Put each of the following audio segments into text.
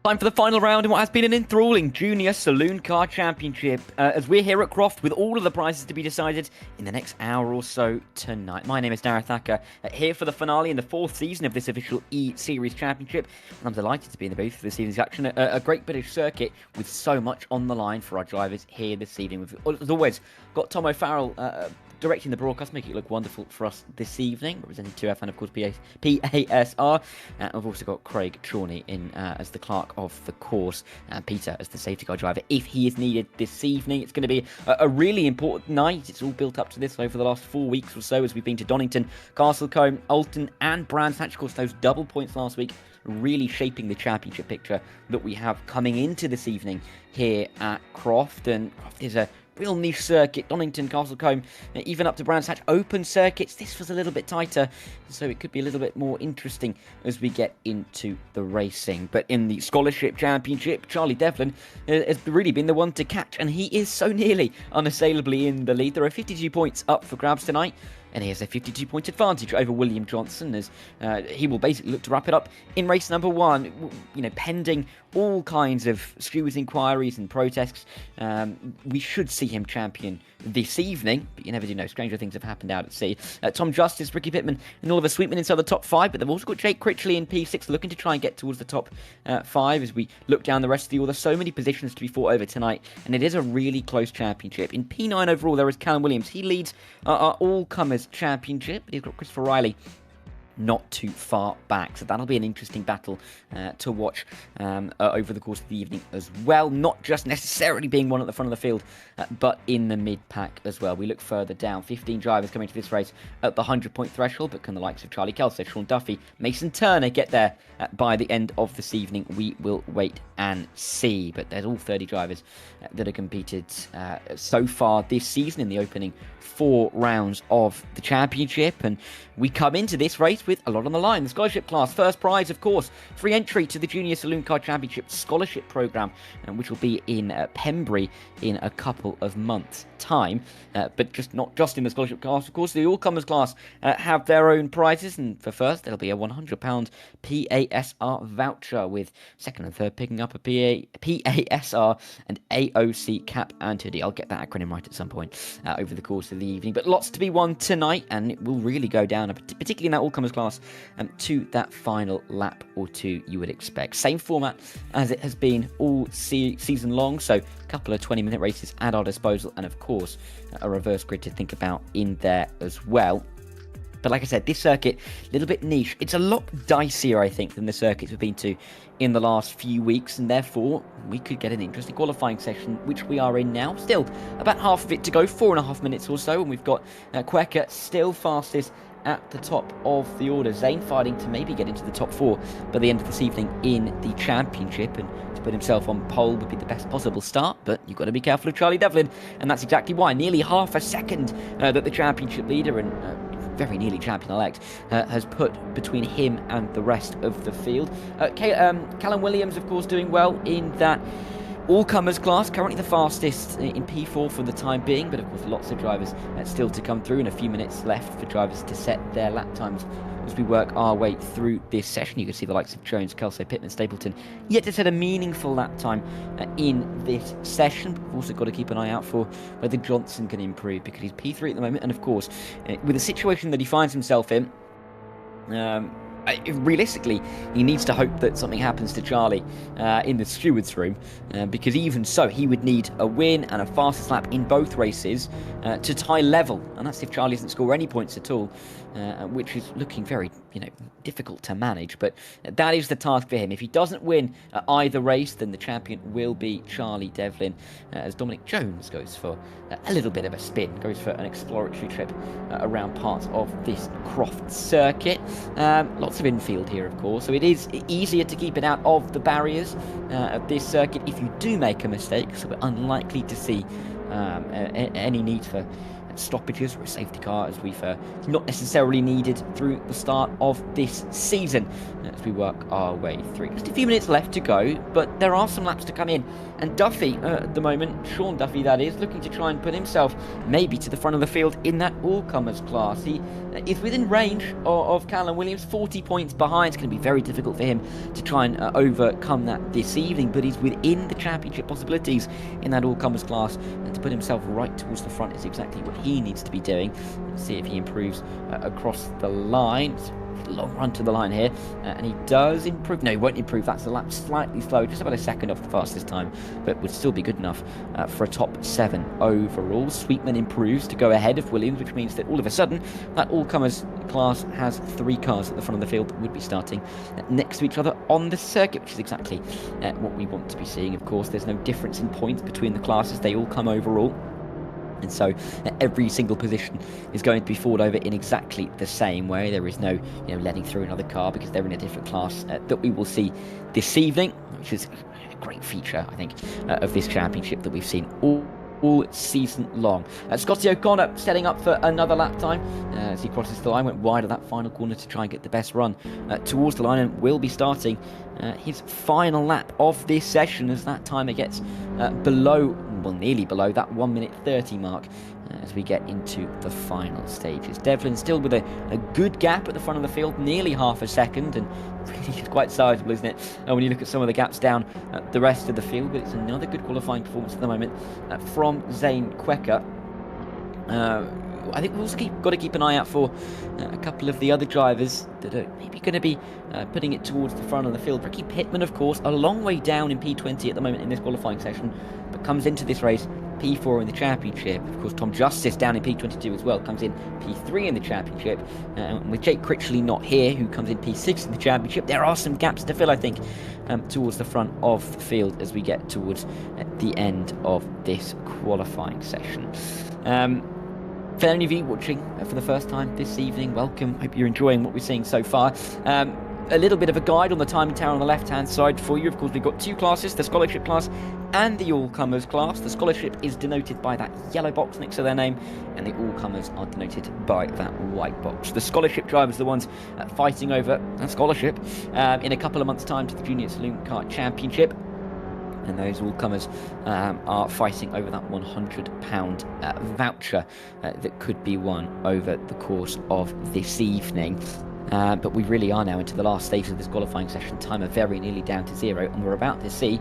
Time for the final round in what has been an enthralling Junior Saloon Car Championship, as we're here at Croft with all of the prizes to be decided in the next hour or so tonight. My name is Dareth Thacker, here for the finale in the 4th season of this official eSeries Championship, and I'm delighted to be in the booth for this evening's action. A great British circuit with so much on the line for our drivers here this evening. We've, as always, got Tom O'Farrell directing the broadcast, making it look wonderful for us this evening, representing 2F and, of course, PASR. We've also got Craig Chorney in as the clerk of the course, and Peter as the safety car driver, if he is needed this evening. It's going to be a really important night. It's all built up to this over the last 4 weeks or so, as we've been to Donington, Castlecombe, Alton, and Brands Hatch. Of course, those double points last week really shaping the championship picture that we have coming into this evening here at Croft. And Croft is a real niche circuit. Donington, Castlecombe, even up to Brands Hatch, open circuits. This was a little bit tighter, so it could be a little bit more interesting as we get into the racing. But in the Scholarship Championship, Charlie Devlin has really been the one to catch, and he is so nearly unassailably in the lead. There are 52 points up for grabs tonight, and he has a 52-point advantage over William Johnson, as he will basically look to wrap it up in race number 1. You know, pending all kinds of stewards' inquiries and protests, we should see him champion this evening, but you never do know. Stranger things have happened out at sea. Tom Justice, Ricky Pittman, and Oliver Sweetman inside the top 5, but they've also got Jake Critchley in P6 looking to try and get towards the top 5 as we look down the rest of the order. So many positions to be fought over tonight, and it is a really close championship. In P9 overall, there is Callum Williams. He leads our all-comers championship, but he's got Christopher Riley not too far back, so that'll be an interesting battle to watch over the course of the evening as well. Not just necessarily being one at the front of the field, but in the mid-pack as well. We look further down. 15 drivers coming to this race at the 100-point threshold, but can the likes of Charlie Kelso, Sean Duffy, Mason Turner get there by the end of this evening? We will wait and see. But there's all 30 drivers that have competed so far this season in the opening 4 rounds of the championship, and we come into this race with a lot on the line. The scholarship class, first prize, of course, free entry to the Junior Saloon Car Championship scholarship program, which will be in Pembury in a couple of months' time. But not just in the scholarship class, of course, the all-comers class have their own prizes, and for first, there'll be a £100 PASR voucher, with second and third picking up a PASR and AOC cap and hoodie. I'll get that acronym right at some point over the course of the evening. But lots to be won tonight, and it will really go down, particularly in that all-comers class, class to that final lap or two you would expect. Same format as it has been all season long, so a couple of 20-minute races at our disposal, and of course a reverse grid to think about in there as well. But like I said, this circuit, a little bit niche. It's a lot dicier, I think, than the circuits we've been to in the last few weeks, and therefore we could get an interesting qualifying session, which we are in now. Still about half of it to go, 4.5 minutes or so, and we've got Quecker still fastest at the top of the order. Zane fighting to maybe get into the top 4 by the end of this evening in the championship, and to put himself on pole would be the best possible start, but you've got to be careful of Charlie Devlin, and that's exactly why. Nearly half a second that the championship leader and very nearly champion-elect has put between him and the rest of the field. Callum Williams, of course, doing well in that all-comers class, currently the fastest in P4 for the time being, but of course lots of drivers still to come through, and a few minutes left for drivers to set their lap times as we work our way through this session. You can see the likes of Jones, Kelso, Pittman, Stapleton yet to set a meaningful lap time in this session. We've also got to keep an eye out for whether Johnson can improve, because he's P3 at the moment, and of course with the situation that he finds himself in, realistically, he needs to hope that something happens to Charlie in the steward's room, because even so, he would need a win and a fastest lap in both races to tie level, and that's if Charlie doesn't score any points at all, which is looking very, difficult to manage. But that is the task for him. If he doesn't win either race, then the champion will be Charlie Devlin, as Dominic Jones goes for a little bit of a spin, goes for an exploratory trip around parts of this Croft circuit. Lots of infield here, of course, so it is easier to keep it out of the barriers of this circuit if you do make a mistake, so we're unlikely to see any need for stoppages or a safety car, as we've not necessarily needed through the start of this season as we work our way through. Just a few minutes left to go, but there are some laps to come in, and Duffy at the moment, Sean Duffy that is, looking to try and put himself maybe to the front of the field in that all-comers class. He is within range of Callum Williams, 40 points behind. It's going to be very difficult for him to try and overcome that this evening, but he's within the championship possibilities in that all-comers class, and to put himself right towards the front is exactly what he needs to be doing. Let's see if he improves across the line. It's a long run to the line here, and he does improve. No, he won't improve. That's a lap slightly slow, just about a second off the fastest time, but would still be good enough for a top 7 overall. Sweetman improves to go ahead of Williams, which means that all of a sudden that all-comers class has 3 cars at the front of the field that would be starting next to each other on the circuit, which is exactly what we want to be seeing. Of course, there's no difference in points between the classes. They all come overall, and so every single position is going to be fought over in exactly the same way. There is no letting through another car, because they're in a different class that we will see this evening, which is a great feature, I think, of this championship that we've seen all season long. Scotty O'Connor setting up for another lap time as he crosses the line, went wide of that final corner to try and get the best run towards the line, and will be starting his final lap of this session as that timer gets nearly below that 1 minute 30 mark as we get into the final stages. Devlin still with a good gap at the front of the field, nearly half a second, and really quite sizable, isn't it, when you look at some of the gaps down the rest of the field. But it's another good qualifying performance at the moment from Zane Quecker. I think we've also got to keep an eye out for a couple of the other drivers that are maybe going to be putting it towards the front of the field. Ricky Pittman, of course, a long way down in P20 at the moment in this qualifying session, but comes into this race P4 in the championship. Of course, Tom Justice down in P22 as well, comes in P3 in the championship. With Jake Critchley not here, who comes in P6 in the championship, there are some gaps to fill, I think, towards the front of the field as we get towards the end of this qualifying session. For any of you watching for the first time this evening, welcome. Hope you're enjoying what we're seeing so far. A little bit of a guide on the timing tower on the left-hand side for you. Of course, we've got 2 classes, the scholarship class and the all-comers class. The scholarship is denoted by that yellow box next to their name, and the all-comers are denoted by that white box. The scholarship drivers are the ones fighting over a scholarship in a couple of months' time to the Junior Saloon Car Championship. And those all-comers are fighting over that £100 voucher that could be won over the course of this evening. But we really are now into the last stage of this qualifying session. Timer very nearly down to 0, and we're about to see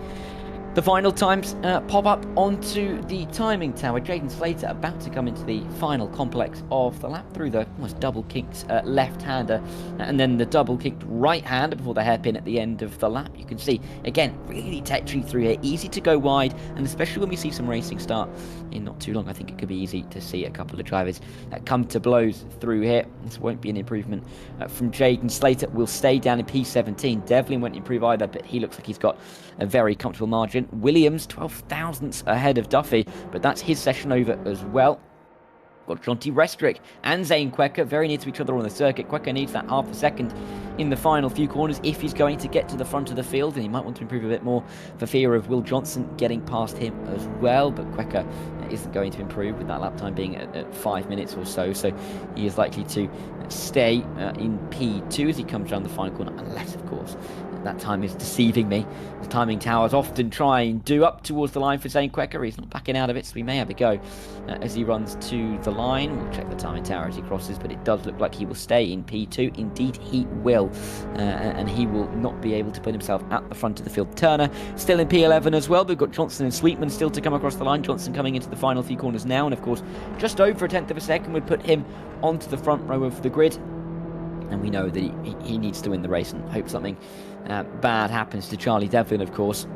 The final times pop up onto the timing tower. Jaden Slater about to come into the final complex of the lap through the almost double-kicked left-hander and then the double-kicked right-hander before the hairpin at the end of the lap. You can see, again, really tetchy through here, easy to go wide, and especially when we see some racing start in not too long, I think it could be easy to see a couple of drivers come to blows through here. This won't be an improvement from Jaden Slater. Will stay down in P17. Devlin won't improve either, but he looks like he's got a very comfortable margin. Williams 12 thousandths ahead of Duffy, but that's his session over as well. Got Jonty Restrick and Zane Quecker very near to each other on the circuit. Quecker needs that half a second in the final few corners if he's going to get to the front of the field, and he might want to improve a bit more for fear of Will Johnson getting past him as well. But Quecker isn't going to improve with that lap time being at 5 minutes or so, so he is likely to stay in P2 as he comes around the final corner, unless, of course, that time is deceiving me. The timing towers often try and do up towards the line for Zane Quecker. He's not backing out of it, so we may have a go as he runs to the line. We'll check the timing tower as he crosses, but it does look like he will stay in P2. Indeed, he will, and he will not be able to put himself at the front of the field. Turner still in P11 as well. We've got Johnson and Sweetman still to come across the line. Johnson coming into the final few corners now, and of course, just over a tenth of a second would put him onto the front row of the grid. And we know that he needs to win the race and hope something bad happens to Charlie Devlin, of course,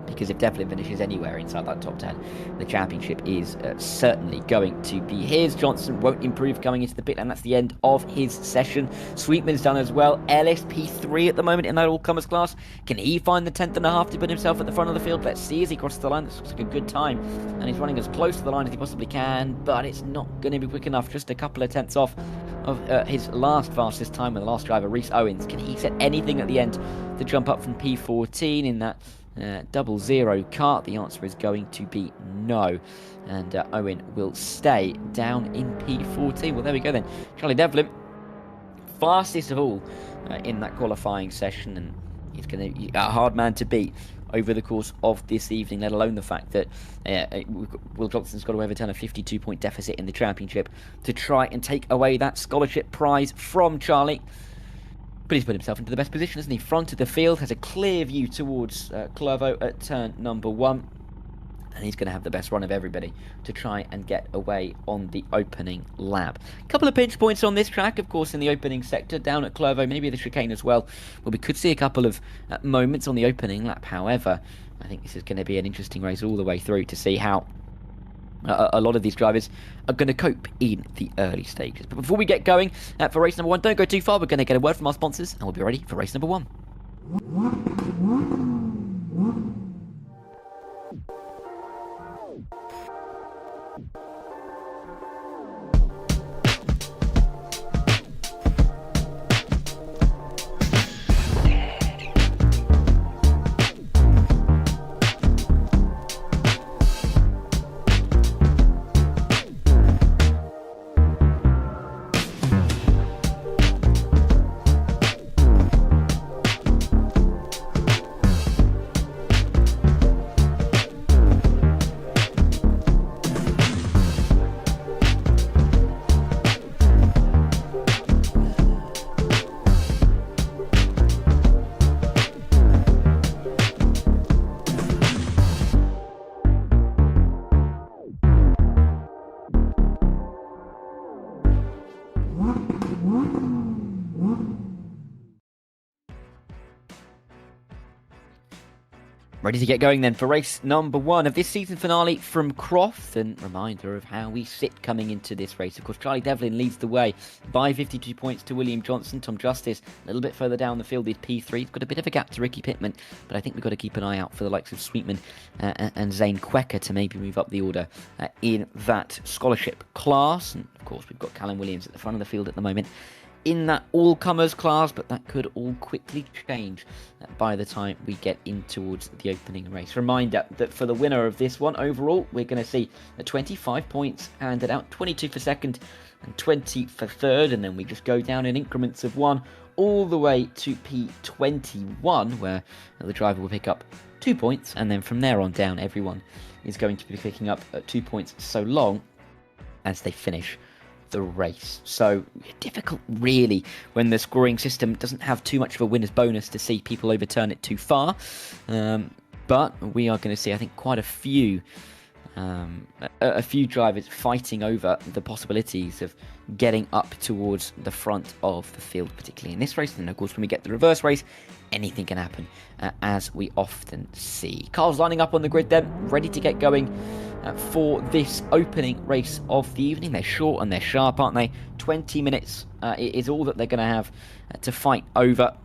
because if Devlin finishes anywhere inside that top 10, the championship is certainly going to be his. Johnson won't improve coming into the pit, and that's the end of his session. Sweetman's done as well. Ellis P3 at the moment in that all-comers class. Can he find the 10th and a half to put himself at the front of the field? Let's see as he crosses the line. This looks like a good time, and he's running as close to the line as he possibly can, but it's not going to be quick enough. Just a couple of tenths off of his last fastest time with the last driver, Reese Owens. Can he set anything at the end to jump up from P14 in that 00 kart? The answer is going to be no, and Owen will stay down in P14. Well, there we go then. Charlie Devlin, fastest of all in that qualifying session, and he's going to be a hard man to beat over the course of this evening, let alone the fact that Will Johnson's got to overturn a 52-point deficit in the championship to try and take away that scholarship prize from Charlie. But he's put himself into the best position, hasn't he? Front of the field, has a clear view towards Clervaux at turn number 1. And he's going to have the best run of everybody to try and get away on the opening lap. A couple of pinch points on this track, of course, in the opening sector, down at Clervaux, maybe the chicane as well. Well, we could see a couple of moments on the opening lap. However, I think this is going to be an interesting race all the way through to see how a lot of these drivers are going to cope in the early stages. But before we get going for race number 1, don't go too far. We're going to get a word from our sponsors, and we'll be ready for race number 1. Ready to get going then for race number 1 of this season finale from Croft, and reminder of how we sit coming into this race. Of course, Charlie Devlin leads the way by 52 points to William Johnson. Tom Justice a little bit further down the field is P3. He's got a bit of a gap to Ricky Pittman, but I think we've got to keep an eye out for the likes of Sweetman and Zane Quecker to maybe move up the order in that scholarship class. And of course, we've got Callum Williams at the front of the field at the moment in that all-comers class, but that could all quickly change by the time we get in towards the opening race. Reminder that for the winner of this one, overall, we're going to see 25 points handed out, 22 for second and 20 for third, and then we just go down in increments of 1 all the way to P21, where the driver will pick up 2 points, and then from there on down, everyone is going to be picking up 2 points so long as they finish the race. So difficult really when the scoring system doesn't have too much of a winner's bonus to see people overturn it too far. But we are going to see, I think, quite a few drivers fighting over the possibilities of getting up towards the front of the field, particularly in this race. And of course, when we get the reverse race, anything can happen, as we often see. Cars lining up on the grid then, ready to get going for this opening race of the evening. They're short and they're sharp, aren't they? 20 minutes is all that they're going to have to fight over.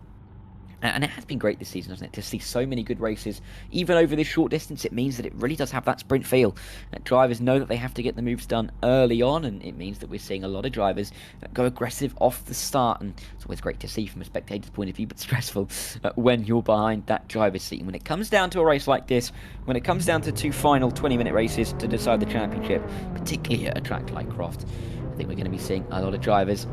And it has been great this season, hasn't it, to see so many good races, even over this short distance. It means that it really does have that sprint feel. Drivers know that they have to get the moves done early on, and it means that we're seeing a lot of drivers go aggressive off the start. And it's always great to see from a spectator's point of view, but stressful when you're behind that driver's seat. And when it comes down to a race like this, when it comes down to 2 final 20-minute races to decide the championship, particularly at a track like Croft, I think we're going to be seeing a lot of drivers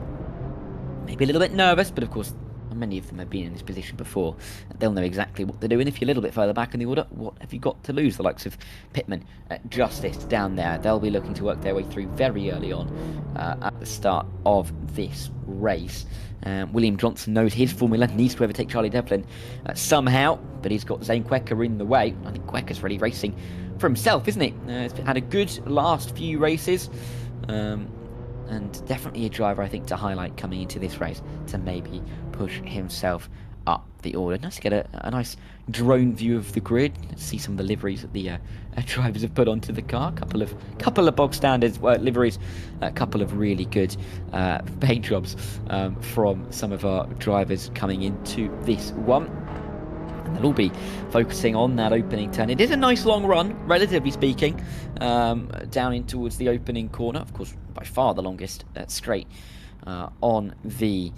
maybe a little bit nervous, but of course, many of them have been in this position before. They'll know exactly what they're doing. If you're a little bit further back in the order, what have you got to lose? The likes of Pittman, Justice down there, they'll be looking to work their way through very early on at the start of this race. William Johnson knows his formula, needs to overtake Charlie Devlin somehow, but he's got Zane Quecker in the way. I think Quecker's really racing for himself, isn't he? He's had a good last few races. And definitely a driver, I think, to highlight coming into this race, to maybe push himself up the order. Nice to get a nice drone view of the grid, see some of the liveries that the drivers have put onto the car. Couple of bog standards liveries, a couple of really good paint jobs from some of our drivers coming into this one. And they'll all be focusing on that opening turn. It is a nice long run, relatively speaking, down in towards the opening corner. Of course, by far the longest straight on the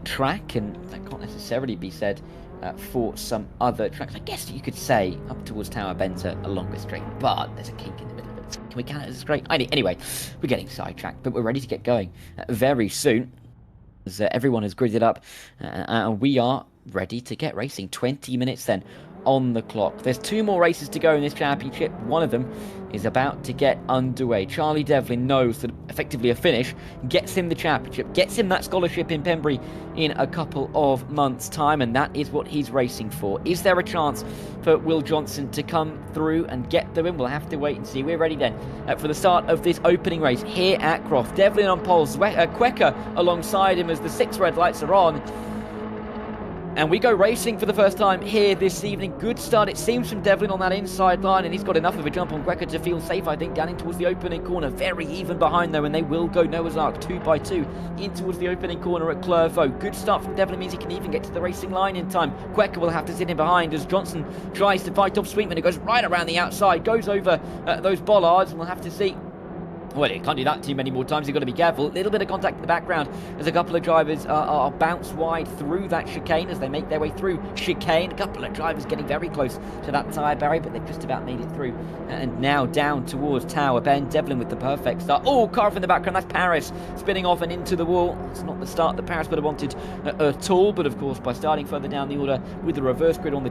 track, and that can't necessarily be said for some other tracks. I guess you could say up towards Tower Bend's a longer straight, but there's a kink in the middle of it. Can we count it as a straight? Anyway, we're getting sidetracked, but we're ready to get going very soon. As everyone has gridded up, and we are ready to get racing. 20 minutes then on the clock. There's 2 more races to go in this championship. One of them is about to get underway. Charlie Devlin knows that effectively a finish gets him the championship, gets him that scholarship in Pembrey in a couple of months' time, and that is what he's racing for. Is there a chance for Will Johnson to come through and get the win? We'll have to wait and see. We're ready then for the start of this opening race here at Croft. Devlin on pole, Quecker alongside him as the 6 red lights are on. And we go racing for the first time here this evening. Good start, it seems, from Devlin on that inside line, and he's got enough of a jump on Quecker to feel safe, I think, down in towards the opening corner. Very even behind, though, and they will go Noah's Ark 2 by 2 in towards the opening corner at Clervaux. Good start from Devlin means he can even get to the racing line in time. Quecker will have to sit in behind as Johnson tries to fight off Sweetman, who goes right around the outside, goes over those bollards, and we'll have to see. Well, you can't do that too many more times. You've got to be careful. A little bit of contact in the background as a couple of drivers are bounced wide through that chicane as they make their way through chicane. A couple of drivers getting very close to that tyre barrier, but they've just about made it through. And now down towards Tower Bend. Devlin with the perfect start. Oh, car from the background. That's Paris spinning off and into the wall. It's not the start that Paris would have wanted at all, but of course, by starting further down the order with the reverse grid on the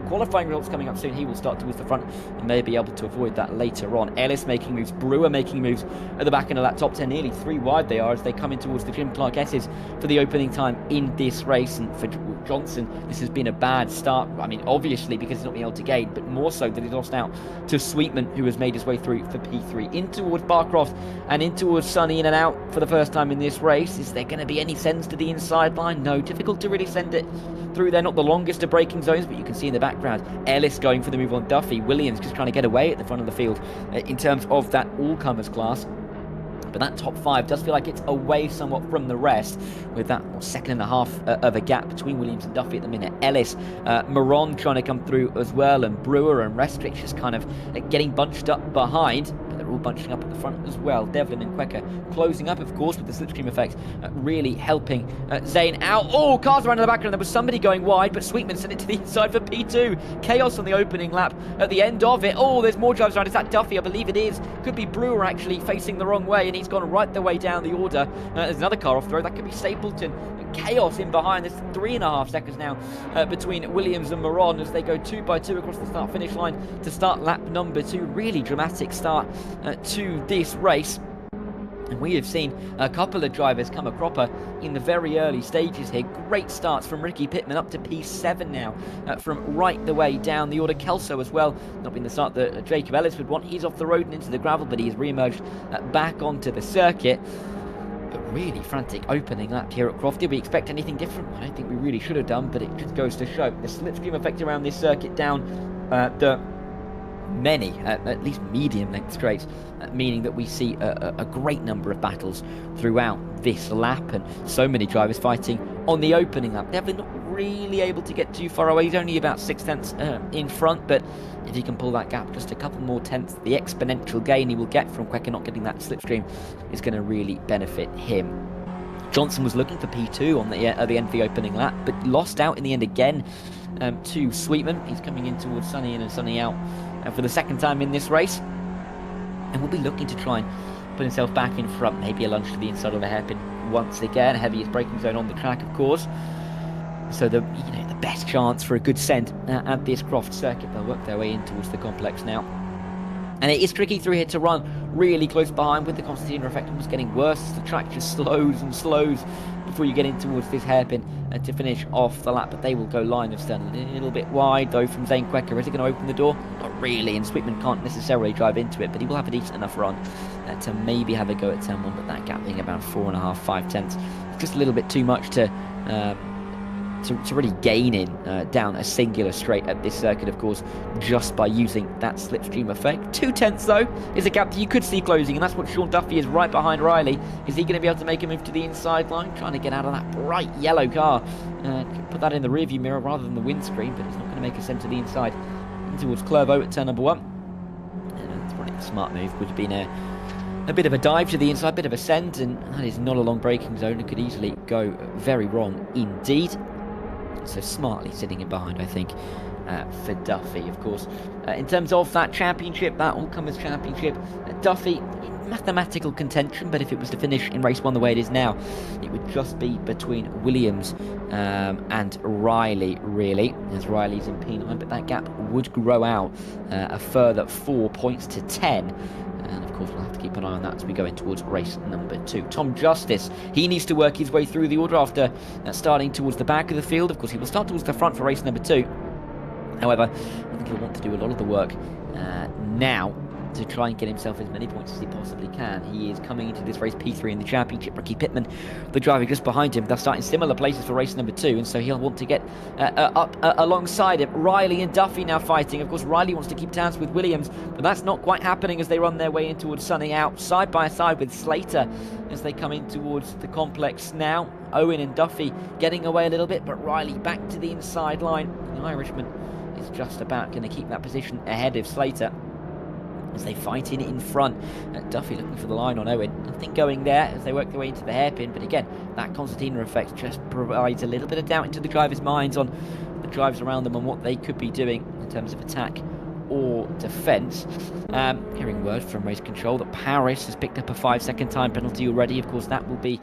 qualifying results coming up soon, he will start towards the front and may be able to avoid that later on. Ellis making moves, Brewer making moves at the back end of that top 10, nearly 3 wide they are as they come in towards the Jim Clark S's for the opening time in this race. And for Johnson, this has been a bad start. I mean, obviously because he's not been able to gain, but more so that he's lost out to Sweetman, who has made his way through for P3 in towards Barcroft and in towards Sunny, in and out for the first time in this race. Is there going to be any sends to the inside line? No, difficult to really send it through there. Not the longest of braking zones, but you can see in the background Ellis going for the move on Duffy. Williams just trying to get away at the front of the field in terms of that all-comers class. But that top 5 does feel like it's away somewhat from the rest, with that second and a half of a gap between Williams and Duffy at the minute. Ellis, Moron trying to come through as well, and Brewer and Restrich just kind of getting bunched up behind. But they're all bunching up at the front as well. Devlin and Quecker closing up, of course, with the slipstream effect, really helping Zane out. Oh, cars around in the background. There was somebody going wide, but Sweetman sent it to the inside for P2. Chaos on the opening lap at the end of it. Oh, there's more drivers around. Is that Duffy? I believe it is. Could be Brewer actually facing the wrong way, and he's gone right the way down the order. There's another car off the road. That could be Stapleton. Chaos in behind. There's 3.5 seconds now between Williams and Moron as they go 2 by 2 across the start-finish line to start lap number 2. Really dramatic start to this race. And we have seen a couple of drivers come a cropper in the very early stages here. Great starts from Ricky Pittman up to P7 now, from right the way down the order. Kelso as well, not been the start that Jacob Ellis would want. He's off the road and into the gravel, but he's re-emerged back onto the circuit. But really frantic opening lap here at Croft. Did we expect anything different? I don't think we really should have done, but it just goes to show the slipstream effect around this circuit down the many, at least medium-length straights, meaning that we see a great number of battles throughout this lap, and so many drivers fighting on the opening lap. Devlin not really able to get too far away. He's only about 6 tenths in front, but if he can pull that gap just a couple more tenths, the exponential gain he will get from Quecker not getting that slipstream is going to really benefit him. Johnson was looking for P2 on at the end of the opening lap, but lost out in the end again to Sweetman. He's coming in towards Sunny in and Sunny out for the second time in this race, and will be looking to try and put himself back in front, maybe a lunge to the inside of the hairpin once again. Heaviest braking zone on the track, of course, so the best chance for a good send at this Croft circuit. They'll work their way in towards the complex now, and it is tricky through here to run really close behind with the Constantina effect. Almost getting worse as the track just slows and slows before you get in towards this hairpin to finish off the lap. But they will go line of stern a little bit wide though from Zane Quecker. Is it going to open the door? Not really, and Sweetman can't necessarily drive into it, but he will have a decent enough run to maybe have a go at turn 1, but that gap being about 4.5, 5 tenths, just a little bit too much to really gain in down a singular straight at this circuit, of course, just by using that slipstream effect. 2 tenths, though, is a gap that you could see closing, and that's what Sean Duffy is right behind Riley. Is he going to be able to make a move to the inside line? Trying to get out of that bright yellow car. Put that in the rearview mirror rather than the windscreen, but it's not going to make a send to the inside. In towards Clervaux at turn number 1. It's probably a smart move. Would have been a bit of a dive to the inside, bit of a send, and that is not a long braking zone. It could easily go very wrong indeed. So smartly sitting in behind, I think, for Duffy, of course. In terms of that championship, that all-comers championship, Duffy in mathematical contention, but if it was to finish in race 1 the way it is now, it would just be between Williams and Riley, really, as Riley's in P9, but that gap would grow out a further 4 points to 10. And of course we'll have to keep an eye on that as we go in towards race number 2. Tom Justice, he needs to work his way through the order after starting towards the back of the field. Of course he will start towards the front for race number 2. However, I think he'll want to do a lot of the work now to try and get himself as many points as he possibly can. He is coming into this race P3 in the championship. Ricky Pittman, the driver just behind him, they'll start in similar places for race number 2, and so he'll want to get up alongside him. Riley and Duffy now fighting. Of course, Riley wants to keep tabs with Williams, but that's not quite happening as they run their way in towards Sunny out, side by side with Slater as they come in towards the complex now. Owen and Duffy getting away a little bit, but Riley back to the inside line. The Irishman is just about going to keep that position ahead of Slater as they fight in front. Duffy looking for the line on Owen. Nothing going there as they work their way into the hairpin, but again, that Constantina effect just provides a little bit of doubt into the drivers' minds on the drives around them and what they could be doing in terms of attack or defence. Hearing word from race control that Paris has picked up a 5-second time penalty already. Of course, that will be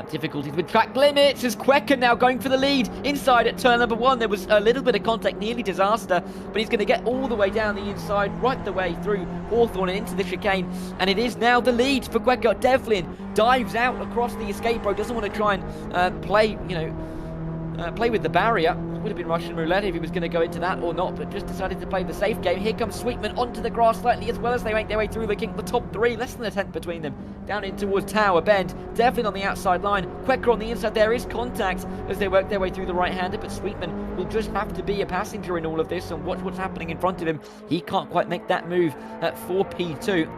difficulties with track limits as Quecker now going for the lead inside at turn number 1. There was a little bit of contact, nearly disaster, but he's going to get all the way down the inside, right the way through Hawthorne and into the chicane, and it is now the lead for Quecker. Devlin dives out across the escape road, doesn't want to try and play with the barrier. Would have been Russian roulette if he was going to go into that or not, but just decided to play the safe game. Here comes Sweetman onto the grass slightly as well as they make their way through the top 3. Less than a tenth between them. Down in towards Tower Bend. Devlin on the outside line. Quecker on the inside. There is contact as they work their way through the right-hander, but Sweetman will just have to be a passenger in all of this and watch what's happening in front of him. He can't quite make that move for P2.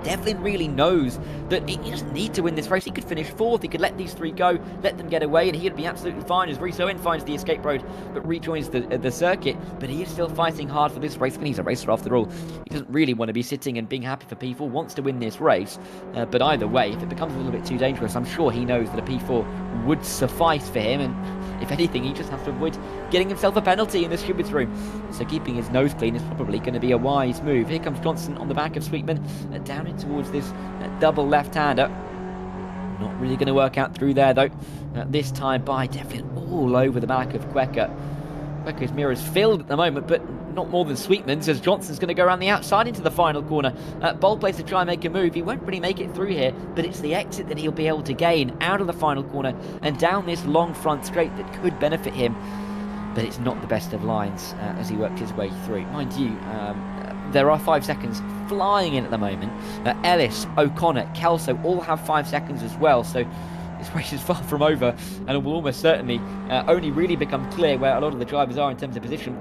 Devlin really knows that he doesn't need to win this race. He could finish 4th, he could let these 3 go, let them get away, and he'd be absolutely fine as Rhys Owen finds the escape road but rejoins the circuit. But he is still fighting hard for this race, and he's a racer after all. He doesn't really want to be sitting and being happy for P4, wants to win this race, but either way, if it becomes a little bit too dangerous, I'm sure he knows that a P4 would suffice for him, and if anything, he just has to avoid getting himself a penalty in the stewards room. So keeping his nose clean is probably going to be a wise move. Here comes Johnson on the back of Sweetman, down in towards this double left-hander. Not really going to work out through there though. This time by Devlin all over the back of Quecker. Quecker's mirror's filled at the moment, but not more than Sweetman's, as Johnson's going to go around the outside into the final corner. Bold place to try and make a move. He won't really make it through here, but it's the exit that he'll be able to gain out of the final corner and down this long front straight that could benefit him. But it's not the best of lines as he worked his way through. Mind you, there are 5 seconds flying in at the moment. Ellis, O'Connor, Kelso all have 5 seconds as well, so this race is far from over, and it will almost certainly only really become clear where a lot of the drivers are in terms of position.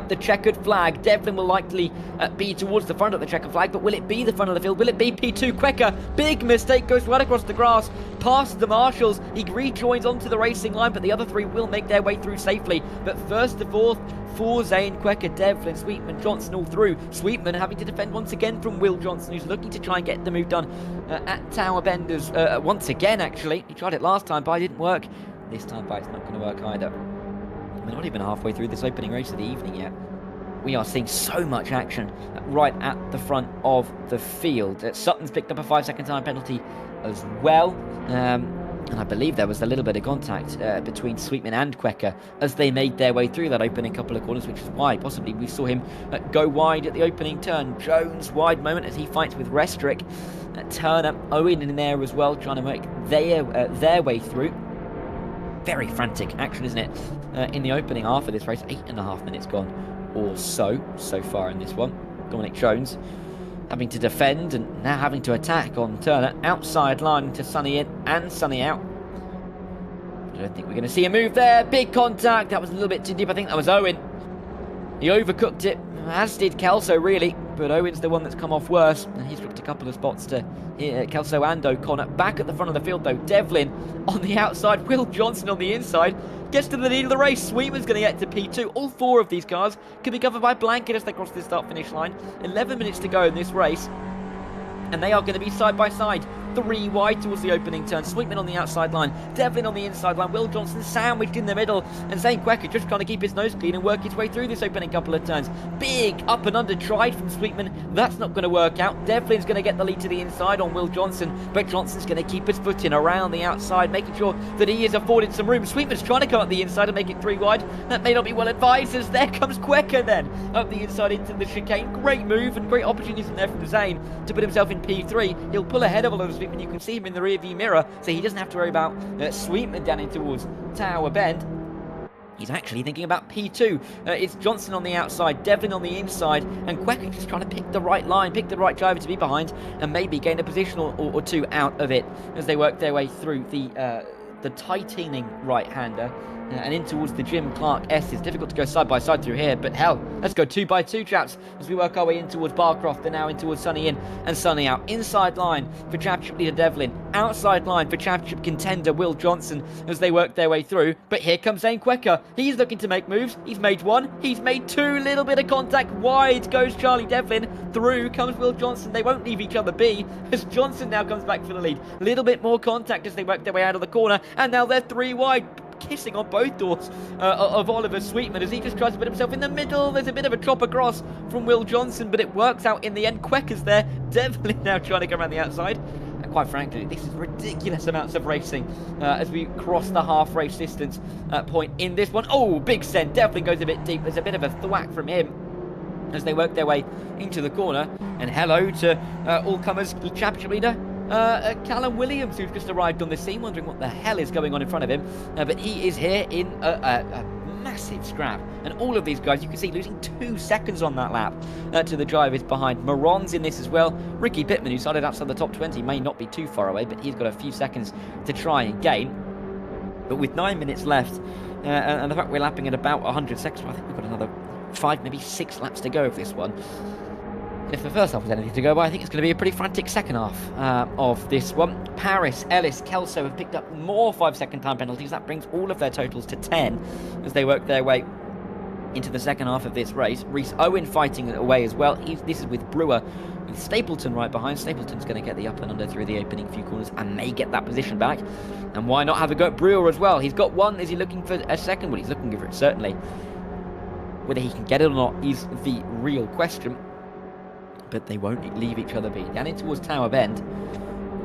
The checkered flag, Devlin will likely be towards the front of the checkered flag, but will it be the front of the field? Will it be P2? Quecker, big mistake, goes right across the grass, past the marshals. He rejoins onto the racing line, but the other three will make their way through safely. But first to fourth for Zane, Quecker, Devlin, Sweetman, Johnson all through. Sweetman having to defend once again from Will Johnson, who's looking to try and get the move done at Tower Benders once again, actually. He tried it last time, but it didn't work. This time, but it's not going to work either. We're not even halfway through this opening race of the evening yet. We are seeing so much action right at the front of the field. Sutton's picked up a 5-second time penalty as well. And I believe there was a little bit of contact between Sweetman and Quecker as they made their way through that opening couple of corners, which is why possibly we saw him go wide at the opening turn. Jones, wide moment as he fights with Restrick. Turner, Owen in there as well, trying to make their way through. Very frantic action, isn't it? In the opening half of this race, 8.5 minutes gone or so far in this one. Dominic Jones having to defend and now having to attack on Turner. Outside line to Sonny in and Sonny out. I don't think we're going to see a move there. Big contact. That was a little bit too deep. I think that was Owen. He overcooked it, as did Kelso, really. But Owen's the one that's come off worse. And he's dropped a couple of spots to Kelso and O'Connor. Back at the front of the field, though. Devlin on the outside. Will Johnson on the inside. Gets to the lead of the race. Sweetman's going to get to P2. All four of these cars can be covered by blanket as they cross the start-finish line. 11 minutes to go in this race. And they are going to be side by side. 3 wide towards the opening turn. Sweetman on the outside line. Devlin on the inside line. Will Johnson sandwiched in the middle. And Zane Quecker just trying to keep his nose clean and work his way through this opening couple of turns. Big up and under tried from Sweetman. That's not going to work out. Devlin's going to get the lead to the inside on Will Johnson. But Johnson's going to keep his foot in around the outside, making sure that he is afforded some room. Sweetman's trying to come up the inside and make it 3 wide. That may not be well advised as there comes Quecker then. Up the inside into the chicane. Great move and great opportunities in there from Zane to put himself in P3. He'll pull ahead of Oliver Sweetman. You can see him in the rearview mirror, so he doesn't have to worry about Sweetman down in towards Tower Bend. He's actually thinking about P2. It's Johnson on the outside, Devlin on the inside, and Quecker just trying to pick the right line, pick the right driver to be behind, and maybe gain a position or two out of it as they work their way through the tightening right-hander. And in towards the Jim Clark S. It's difficult to go side by side through here, but hell, let's go 2 by 2, chaps, as we work our way in towards Barcroft and now in towards Sonny in and Sonny out. Inside line for championship leader Devlin, outside line for championship contender Will Johnson as they work their way through. But here comes Zane Quecker. He's looking to make moves. He's made 1, he's made 2, little bit of contact. Wide goes Charlie Devlin. Through comes Will Johnson. They won't leave each other be as Johnson now comes back for the lead. Little bit more contact as they work their way out of the corner, and now they're 3 wide. Kissing on both doors of Oliver Sweetman as he just tries to put himself in the middle. There's a bit of a chop across from Will Johnson, but it works out in the end. Quecker's there. Devlin now trying to go around the outside. And quite frankly, this is ridiculous amounts of racing as we cross the half race distance point in this one. Oh, big send. Devlin goes a bit deep. There's a bit of a thwack from him as they work their way into the corner. And hello to all-comers championship leader Callum Williams, who's just arrived on the scene, wondering what the hell is going on in front of him. But he is here in a massive scrap. And all of these guys, you can see, losing 2 seconds on that lap to the drivers behind. Moron's in this as well. Ricky Pittman, who started outside the top 20, may not be too far away, but he's got a few seconds to try and gain. But with 9 minutes left, and the fact we're lapping at about 100 seconds, well, I think we've got another 5, maybe 6 laps to go of this one. And if the first half was anything to go by, I think it's going to be a pretty frantic second half of this one. Paris, Ellis, Kelso have picked up more 5-second time penalties. That brings all of their totals to 10 as they work their way into the second half of this race. Reese Owen fighting away as well. This is with Brewer, with Stapleton right behind. Stapleton's going to get the up and under through the opening few corners and may get that position back. And why not have a go at Brewer as well? He's got 1. Is he looking for a second? Well, he's looking for it, certainly. Whether he can get it or not is the real question. But they won't leave each other be. Down in towards Tower Bend.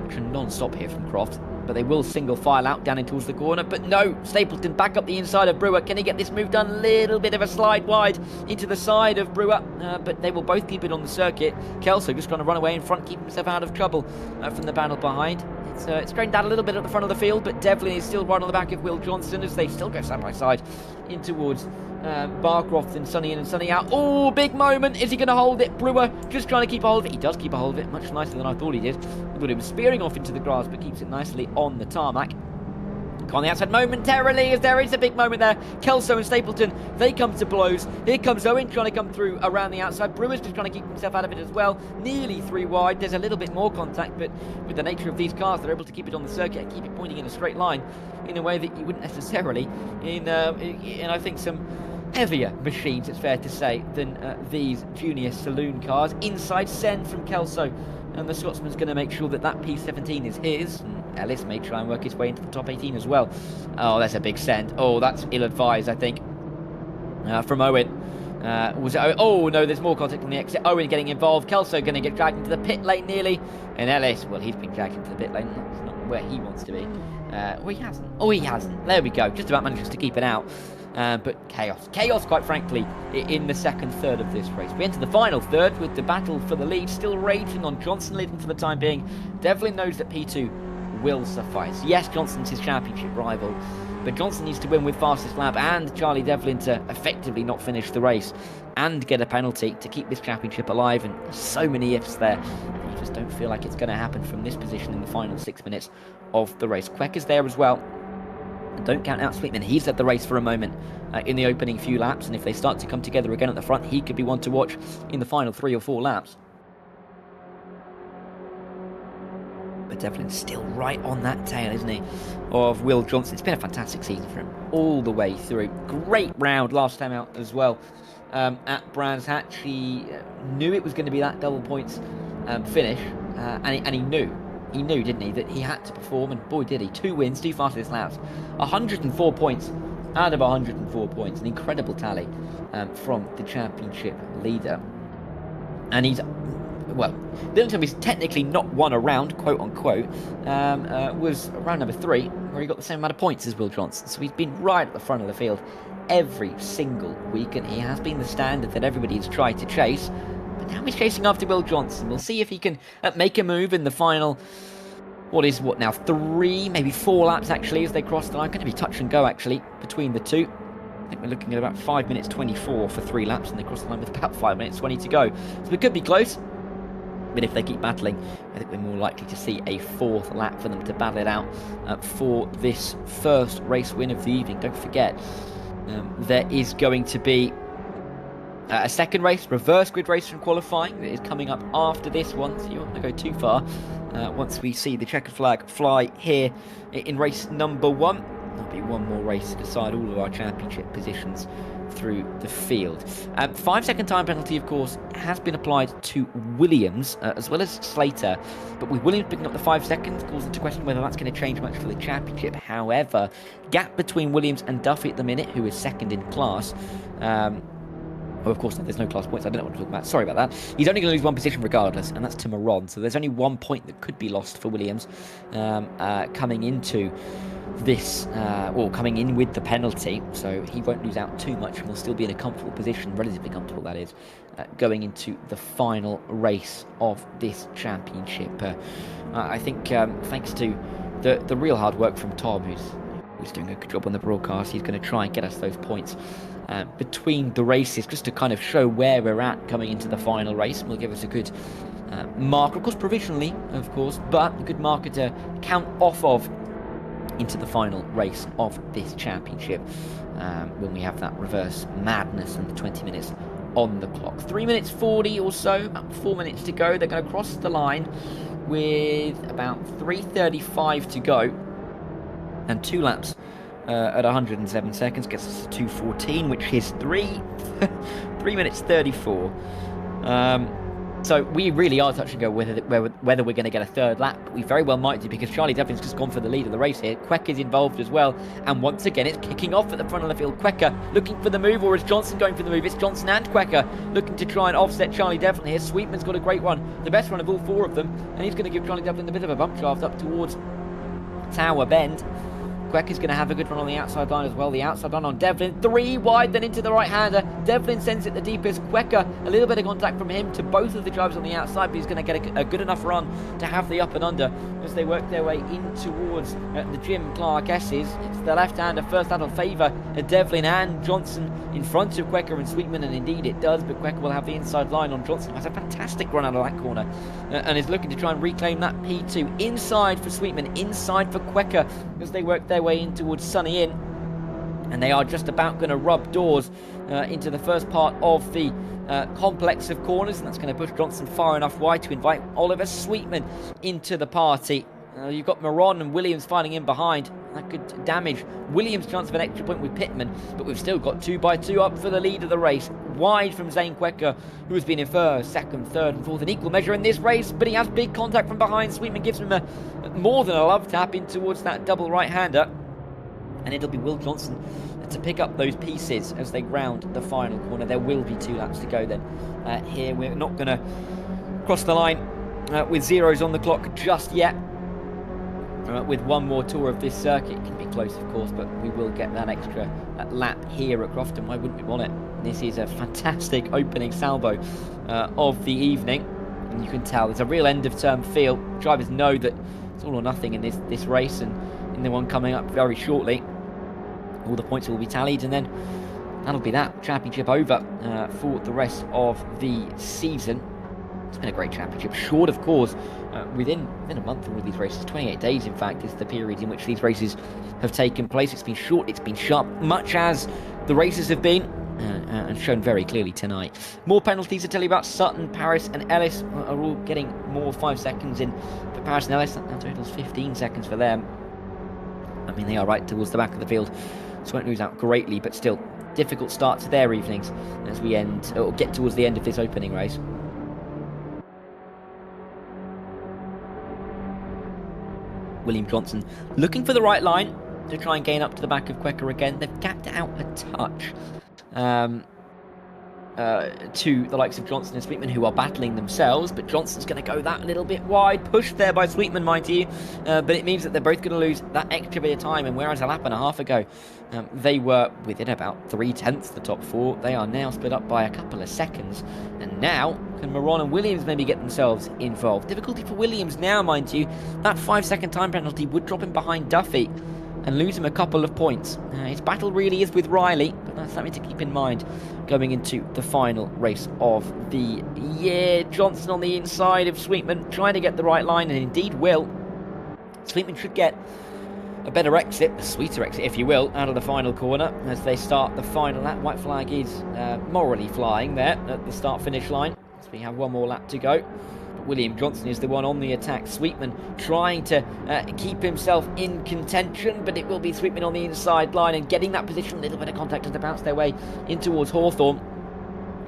Action non-stop here from Croft. but they will single file out down in towards the corner. But no, Stapleton back up the inside of Brewer. Can he get this move done? A little bit of a slide wide into the side of Brewer, but they will both keep it on the circuit. Kelso just trying to run away in front, keep himself out of trouble from the battle behind. It's straightened out a little bit at the front of the field, but Devlin is still right on the back of Will Johnson as they still go side by side in towards Barcroft and Sonny in and Sonny out. Oh, big moment. Is he going to hold it? Brewer just trying to keep a hold of it. He does keep a hold of it much nicer than I thought he did. I thought he was spearing off into the grass, but keeps it nicely on the tarmac. On the outside momentarily, as there is a big moment there. Kelso and Stapleton, they come to blows. Here comes Owen trying to come through around the outside. Brewer's just trying to keep himself out of it as well. Nearly 3 wide. There's a little bit more contact, but with the nature of these cars, they're able to keep it on the circuit and keep it pointing in a straight line in a way that you wouldn't necessarily in I think, some heavier machines, it's fair to say, than these Junior Saloon cars. Inside send from Kelso, and the Scotsman's going to make sure that that P17 is his. And Ellis may try and work his way into the top 18 as well. Oh, that's a big send. Oh, that's ill-advised, I think, from Owen. Was it Owen? Oh, no, there's more contact on the exit. Owen getting involved. Kelso going to get dragged into the pit lane nearly. And Ellis, well, he's been dragged into the pit lane. That's not where he wants to be. Oh, he hasn't. Oh, he hasn't. There we go. Just about manages to keep it out. But chaos. Chaos, quite frankly, in the second third of this race. We enter the final third with the battle for the lead still raging on. Johnson leading for the time being. Devlin knows that P2 will suffice. Yes, Johnson's his championship rival, but Johnson needs to win with fastest lap and Charlie Devlin to effectively not finish the race and get a penalty to keep this championship alive. And there's so many ifs there. You just don't feel like it's going to happen from this position in the final 6 minutes of the race. Quecker's there as well. And don't count out Sweetman. He's led the race for a moment in the opening few laps, and if they start to come together again at the front, he could be one to watch in the final 3 or 4 laps. But Devlin's still right on that tail, isn't he, of Will Johnson. It's been a fantastic season for him all the way through. Great round last time out as well at Brands Hatch. He knew it was going to be that double points finish, and he knew, didn't he, that he had to perform, and boy did he. 2 wins, 2 fastest laps, 104 points out of 104 points. An incredible tally from the championship leader. And he's, well, the only time he's technically not won a round, quote unquote, was round number 3, where he got the same amount of points as Will Johnson. So he's been right at the front of the field every single week, and he has been the standard that everybody's tried to chase. But now he's chasing after Will Johnson. We'll see if he can make a move in the final, what now, 3, maybe 4 laps actually, as they cross the line. Going to be touch and go actually between the two. I think we're looking at about 5 minutes 24 for 3 laps, and they cross the line with about 5 minutes 20 to go. So it could be close. But if they keep battling, I think we're more likely to see a 4th lap for them to battle it out for this first race win of the evening. Don't forget, there is going to be a second race, reverse grid race from qualifying, that is coming up after this one, so you don't want to go too far. Once we see the checkered flag fly here in race number 1, there'll be one more race to decide all of our championship positions through the field. 5-second time penalty, of course, has been applied to Williams as well as Slater, but with Williams picking up the 5 seconds calls into question whether that's going to change much for the championship. However, gap between Williams and Duffy at the minute, who is second in class. Oh, of course, there's no class points. I don't know what to talk about. Sorry about that. He's only going to lose 1 position regardless, and that's to Maron. So there's only 1 point that could be lost for Williams coming into this, coming in with the penalty. So he won't lose out too much, and will still be in a comfortable position, relatively comfortable that is, going into the final race of this championship. I think thanks to the real hard work from Tom, who's doing a good job on the broadcast, he's going to try and get us those points between the races, just to kind of show where we're at coming into the final race. Will give us a good marker, of course, provisionally, of course, but a good marker to count off of into the final race of this championship when we have that reverse madness and the 20 minutes on the clock. 3 minutes 40 or so, about 4 minutes to go. They're going to cross the line with about 3:35 to go, and 2 laps at 107 seconds gets us to 2:14, which is 3 minutes 34. So we really are touch and go whether we're going to get a 3rd lap. But we very well might do, because Charlie Devlin's just gone for the lead of the race here. Quecker's involved as well, and once again it's kicking off at the front of the field. Quecker looking for the move, or is Johnson going for the move? It's Johnson and Quecker looking to try and offset Charlie Devlin here. Sweetman's got a great one, the best one of all 4 of them, and he's going to give Charlie Devlin a bit of a bump shaft up towards Tower Bend. Quecker's going to have a good run on the outside line as well. The outside line on Devlin. 3 wide, then into the right-hander. Devlin sends it the deepest. Quecker, a little bit of contact from him to both of the drivers on the outside, but he's going to get a good enough run to have the up and under as they work their way in towards the Jim Clark S's. It's the left-hander first out of favour. Devlin and Johnson in front of Quecker and Sweetman, and indeed it does, but Quecker will have the inside line on Johnson, who has a fantastic run out of that corner and is looking to try and reclaim that P2. Inside for Sweetman, inside for Quecker as they work their way in towards Sunny Inn, and they are just about going to rub doors into the first part of the complex of corners, and that's going to push Johnson far enough wide to invite Oliver Sweetman into the party. You've got Moron and Williams fighting in behind. That could damage Williams' chance of an extra point with Pittman, but we've still got 2x2 up for the lead of the race. Wide from Zane Quecker, who has been in first, second, third and fourth in equal measure in this race, but he has big contact from behind. Sweetman gives him more than a love tap in towards that double right-hander, and it'll be Will Johnson to pick up those pieces as they round the final corner. There will be 2 laps to go then. Here we're not going to cross the line with zeros on the clock just yet. With one more tour of this circuit. It can be close, of course, but we will get that extra lap here at Croft, and why wouldn't we want it? This is a fantastic opening salvo of the evening, and you can tell there's a real end-of-term feel. Drivers know that it's all or nothing in this race, and in the one coming up very shortly, all the points will be tallied, and then that'll be that championship over for the rest of the season. It's been a great championship, short of course, within a month of all these races. 28 days in fact is the period in which these races have taken place. It's been short, it's been sharp, much as the races have been, and shown very clearly tonight. More penalties to tell you about. Sutton, Paris and Ellis are all getting more 5 seconds in for Paris and Ellis. That now totals 15 seconds for them. I mean, they are right towards the back of the field, so won't lose out greatly, but still difficult start to their evenings as we get towards the end of this opening race. William Johnson looking for the right line to try and gain up to the back of Quecker again. They've gapped it out a touch to the likes of Johnson and Sweetman, who are battling themselves, but Johnson's going to go that little bit wide, pushed there by Sweetman, mind you, but it means that they're both going to lose that extra bit of time, and whereas a lap and a half ago they were within about 3/10 the top 4, they are now split up by a couple of seconds, and now can Moron and Williams maybe get themselves involved. Difficulty for Williams now, mind you. That 5-second time penalty would drop him behind Duffy and lose him a couple of points. His battle really is with Riley, but that's something to keep in mind going into the final race of the year. Johnson on the inside of Sweetman, trying to get the right line, and indeed will. Sweetman should get a better exit, a sweeter exit if you will, out of the final corner as they start the final lap. White flag is morally flying there at the start-finish line, so we have one more lap to go. William Johnson is the one on the attack. Sweetman trying to keep himself in contention, but it will be Sweetman on the inside line and getting that position, a little bit of contact as they bounce their way in towards Hawthorne.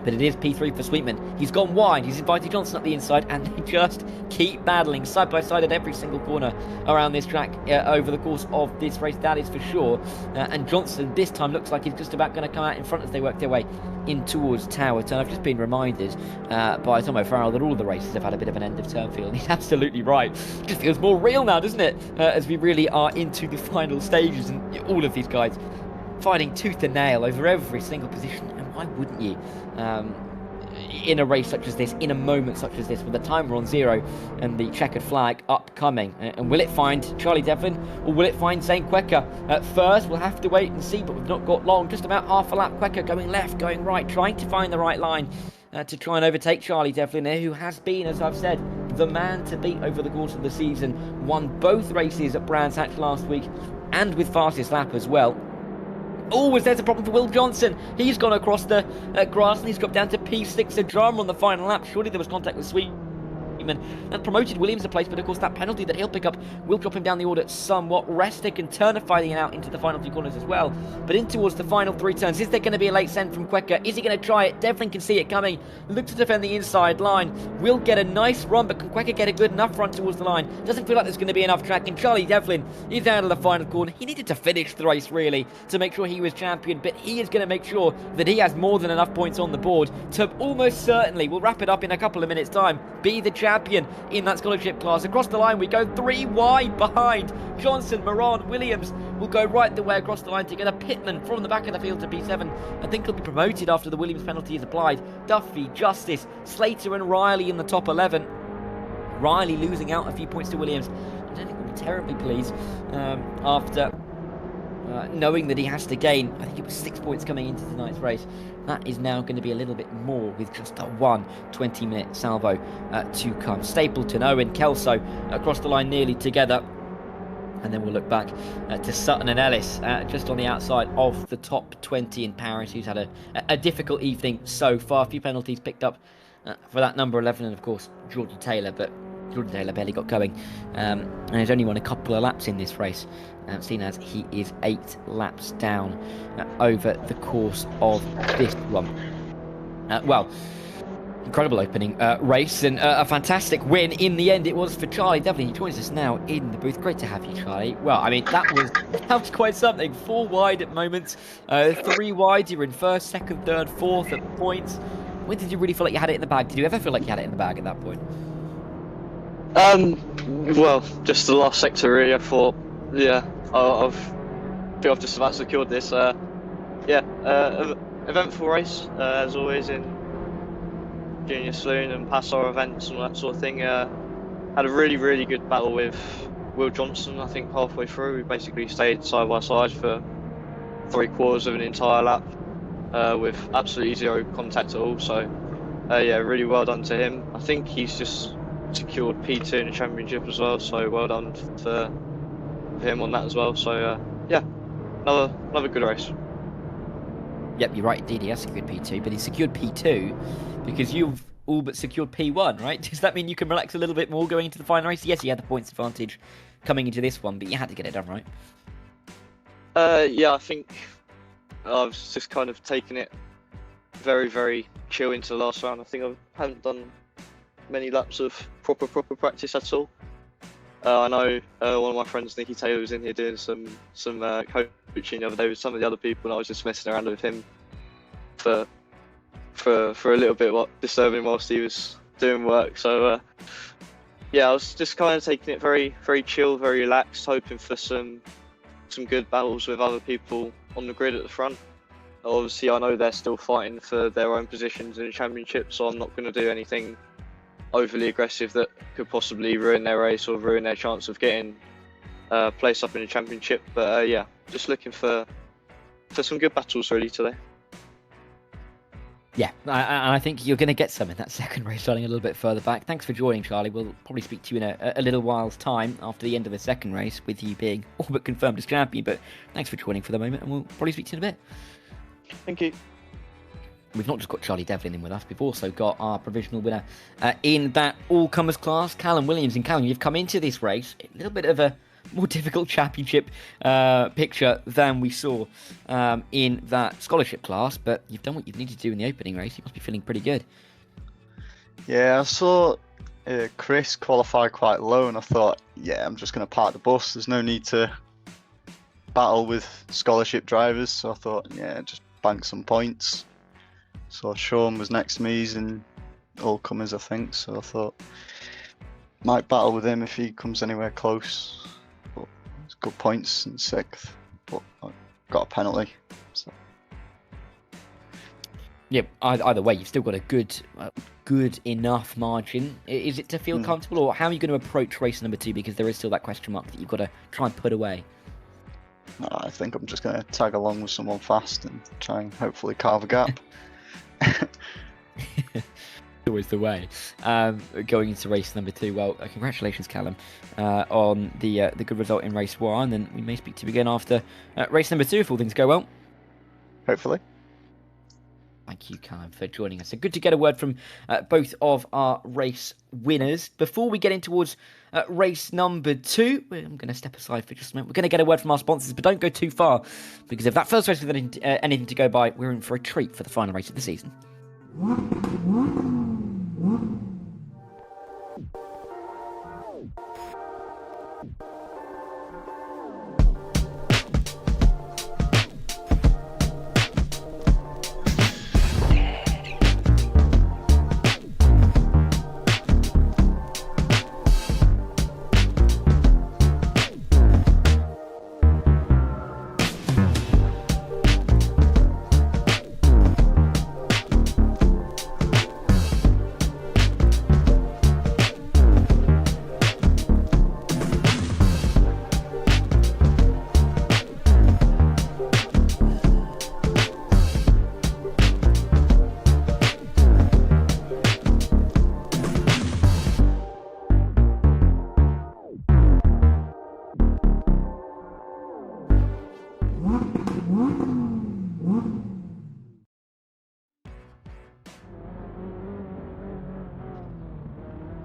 But it is P3 for Sweetman. He's gone wide, he's invited Johnson up the inside, and they just keep battling side by side at every single corner around this track over the course of this race, that is for sure. And Johnson this time looks like he's just about going to come out in front as they work their way in towards Tower Turn. I've just been reminded by Tom O'Farrell that all the races have had a bit of an end of term feel, and he's absolutely right. It just feels more real now, doesn't it? As we really are into the final stages, and all of these guys fighting tooth and nail over every single position. And why wouldn't you? In a race such as this, in a moment such as this, with the timer on 0 and the checkered flag upcoming. And will it find Charlie Devlin, or will it find Zane Quecker? At first, we'll have to wait and see, but we've not got long. Just about half a lap. Quecker going left, going right, trying to find the right line to try and overtake Charlie Devlin there, who has been, as I've said, the man to beat over the course of the season. Won both races at Brands Hatch last week, and with fastest lap as well. Oh, there's a problem for Will Johnson. He's gone across the grass and he's dropped down to P6, a drama on the final lap. Surely there was contact with Sweetman. That promoted Williams a place, but of course that penalty that he'll pick up will drop him down the order somewhat. Restic and Turner fighting out into the final 2 corners as well. But in towards the final 3 turns, is there going to be a late send from Quecker? Is he going to try it? Devlin can see it coming. Looks to defend the inside line. Will get a nice run, but can Quecker get a good enough run towards the line? Doesn't feel like there's going to be enough track, and Charlie Devlin is out of the final corner. He needed to finish the race really to make sure he was champion, but he is going to make sure that he has more than enough points on the board to almost certainly, we'll wrap it up in a couple of minutes time, be the champion champion in that scholarship class. Across the line we go, 3 wide behind. Johnson, Moran, Williams will go right the way across the line together. Pittman from the back of the field to P7. I think he'll be promoted after the Williams penalty is applied. Duffy, Justice, Slater and Riley in the top 11. Riley losing out a few points to Williams. I don't think we'll be terribly pleased after knowing that he has to gain, I think it was 6 points coming into tonight's race. That is now going to be a little bit more with just a 20-minute salvo to come. Stapleton, Owen, Kelso across the line nearly together. And then we'll look back to Sutton and Ellis just on the outside of the top 20 in Paris, who's had a difficult evening so far. A few penalties picked up for that number 11, and of course Jordan Taylor, but Jordan Taylor barely got going and has only won a couple of laps in this race, seeing as he is 8 laps down over the course of this one. Well, incredible opening race, and a fantastic win in the end it was for Charlie Devlin. He joins us now in the booth. Great to have you, Charlie. Well, I mean, that was quite something. 4 wide at moments, 3 wide. You were in first, second, third, fourth at points. When did you really feel like you had it in the bag? Did you ever feel like you had it in the bag at that point? Well, just the last sector really. I thought, yeah, I feel I've just about secured this. Eventful race as always in Junior Saloon and PASR events and all that sort of thing. Had a really good battle with Will Johnson. I think halfway through we basically stayed side by side for 3/4 of an entire lap with absolutely zero contact at all. So yeah, really well done to him. I think he's just secured P2 in the championship as well, so well done for him on that as well. So yeah, another good race. Yep, you're right, indeed, he has secured P2, but he secured P2 because you've all but secured P1, right? Does that mean you can relax a little bit more going into the final race? Yes, you had the points advantage coming into this one, but you had to get it done, right? Yeah, I think I was just kind of taking it very chill into the last round. I think I haven't done many laps of proper practice at all. I know one of my friends, Nicky Taylor, was in here doing some coaching the other day with some of the other people, and I was just messing around with him for a little bit, disturbing whilst he was doing work. So yeah, I was just kind of taking it very chill, very relaxed, hoping for some good battles with other people on the grid at the front. Obviously, I know they're still fighting for their own positions in the championship, so I'm not going to do anything overly aggressive that could possibly ruin their race or ruin their chance of getting placed up in the championship. But yeah, just looking for some good battles really today. Yeah, and I think you're going to get some in that second race, starting a little bit further back. Thanks for joining, Charlie. We'll probably speak to you in a little while's time after the end of the second race, with you being all but confirmed as champion. But thanks for joining for the moment, and we'll probably speak to you in a bit. Thank you. We've not just got Charlie Devlin in with us, we've also got our provisional winner in that all-comers class, Callum Williams. And Callum, you've come into this race a little bit of a more difficult championship picture than we saw in that scholarship class, but you've done what you've needed to do in the opening race. You must be feeling pretty good. Yeah, I saw Chris qualify quite low, and I thought, yeah, I'm just going to park the bus. There's no need to battle with scholarship drivers, so I thought, yeah, just bank some points. So Sean was next to me, he's in all-comers, I think, so I thought might battle with him if he comes anywhere close. But it's good points in 6th, but I got a penalty. So. Yeah, either way, you've still got a good enough margin. Is it to feel comfortable, or how are you going to approach race number 2? Because there is still that question mark that you've got to try and put away. No, I think I'm just going to tag along with someone fast and try and hopefully carve a gap. Always the way. Going into race number 2. Well, congratulations, Callum, on the good result in race 1, and we may speak to you again after race number 2 if all things go well. Hopefully. Thank you, Callum, for joining us. So good to get a word from both of our race winners. Before we get in towards race number 2, I'm going to step aside for just a minute. We're going to get a word from our sponsors, but don't go too far, because if that first race with anything to go by, we're in for a treat for the final race of the season.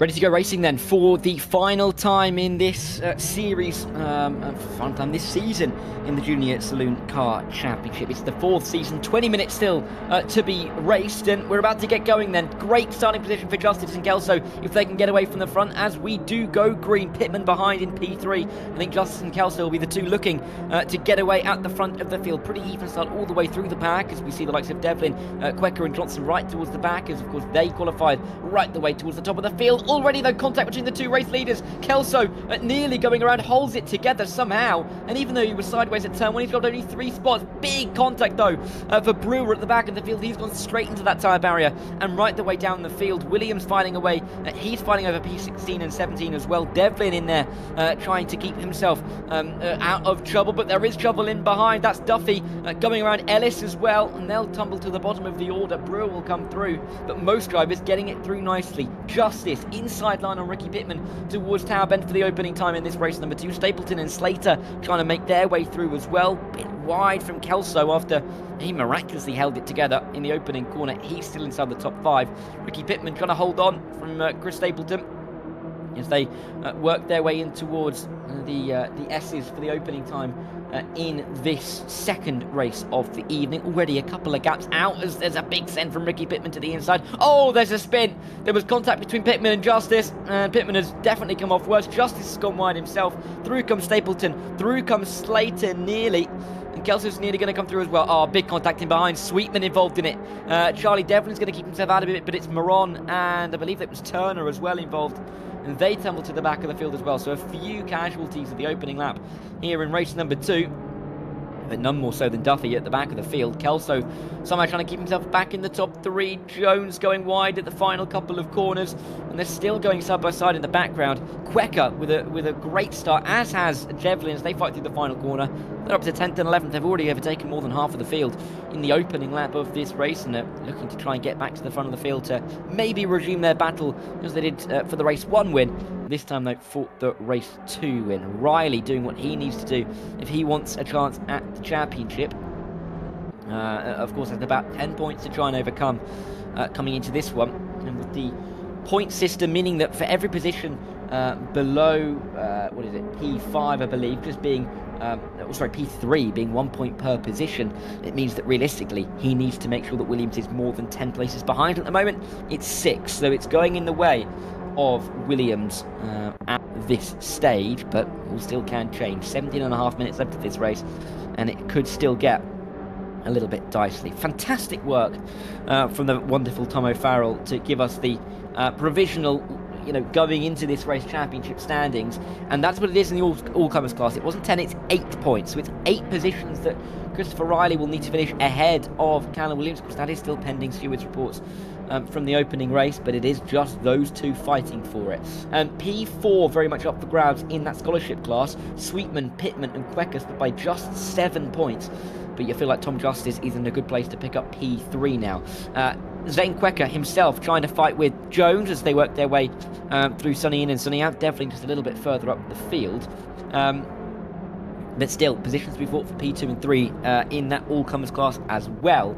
Ready to go racing then for the final time in this series, final time this season in the Junior Saloon Car Championship. It's the 4th season, 20 minutes still to be raced, and we're about to get going then. Great starting position for Justice and Kelso if they can get away from the front, as we do go green. Pittman behind in P3. I think Justice and Kelso will be the two looking to get away at the front of the field. Pretty even start all the way through the pack, as we see the likes of Devlin, Quecker and Johnson right towards the back, as of course they qualified right the way towards the top of the field. Already though, contact between the two race leaders. Kelso nearly going around, holds it together somehow, and even though he was sideways at turn 1, he's got only 3 spots. Big contact though for Brewer at the back of the field. He's gone straight into that tyre barrier and right the way down the field. Williams fighting away, he's fighting over P16 and 17 as well. Devlin in there trying to keep himself out of trouble, but there is trouble in behind. That's Duffy going around Ellis as well, and they'll tumble to the bottom of the order. Brewer will come through, but most drivers getting it through nicely. Justice inside line on Ricky Pittman towards Tower Bend for the opening time in this race number 2. Stapleton and Slater trying to make their way through as well. Bit wide from Kelso after he miraculously held it together in the opening corner. He's still inside the top 5. Ricky Pittman trying to hold on from Chris Stapleton as they work their way in towards the S's for the opening time in this second race of the evening. Already a couple of gaps out as there's a big send from Ricky Pittman to the inside. Oh, there's a spin. There was contact between Pittman and Justice, and Pittman has definitely come off worse. Justice has gone wide himself. Through comes Stapleton. Through comes Slater nearly. And Kelso's nearly going to come through as well. Oh, big contact in behind. Sweetman involved in it. Charlie Devlin's going to keep himself out of it, but it's Moron and I believe it was Turner as well involved. And they tumble to the back of the field as well. So a few casualties at the opening lap here in race number 2. But none more so than Duffy at the back of the field. Kelso somehow trying to keep himself back in the top 3. Jones going wide at the final couple of corners. And they're still going side by side in the background. Quecker with a great start, as has Devlin as they fight through the final corner. They're up to 10th and 11th. They've already overtaken more than half of the field in the opening lap of this race, and they're looking to try and get back to the front of the field to maybe resume their battle as they did for the race 1 win. This time they fought the race 2 win. Riley doing what he needs to do if he wants a chance at the championship. Of course, has about 10 points to try and overcome coming into this one. And with the point system, meaning that for every position below, what is it, P5 I believe, just being, P3 being 1 point per position, it means that realistically he needs to make sure that Williams is more than 10 places behind. At the moment it's 6, so it's going in the way of Williams at this stage, but all still can change. 17.5 minutes left of this race, and it could still get a little bit dicey. Fantastic work from the wonderful Tom O'Farrell to give us the provisional, going into this race championship standings, and that's what it is in the all-comers class. It wasn't 10, it's 8 points, so it's 8 positions that Christopher Riley will need to finish ahead of Callum Williams, because that is still pending stewards reports from the opening race, but it is just those two fighting for it. P4 very much up for grabs in that scholarship class. Sweetman, Pittman and Quecker split by just 7 points, but you feel like Tom Justice is in a good place to pick up P3 now. Zane Quecker himself trying to fight with Jones as they work their way through Sunny in and Sunny out. Definitely just a little bit further up the field. But still, positions to be fought for P2 and 3 in that all-comers class as well,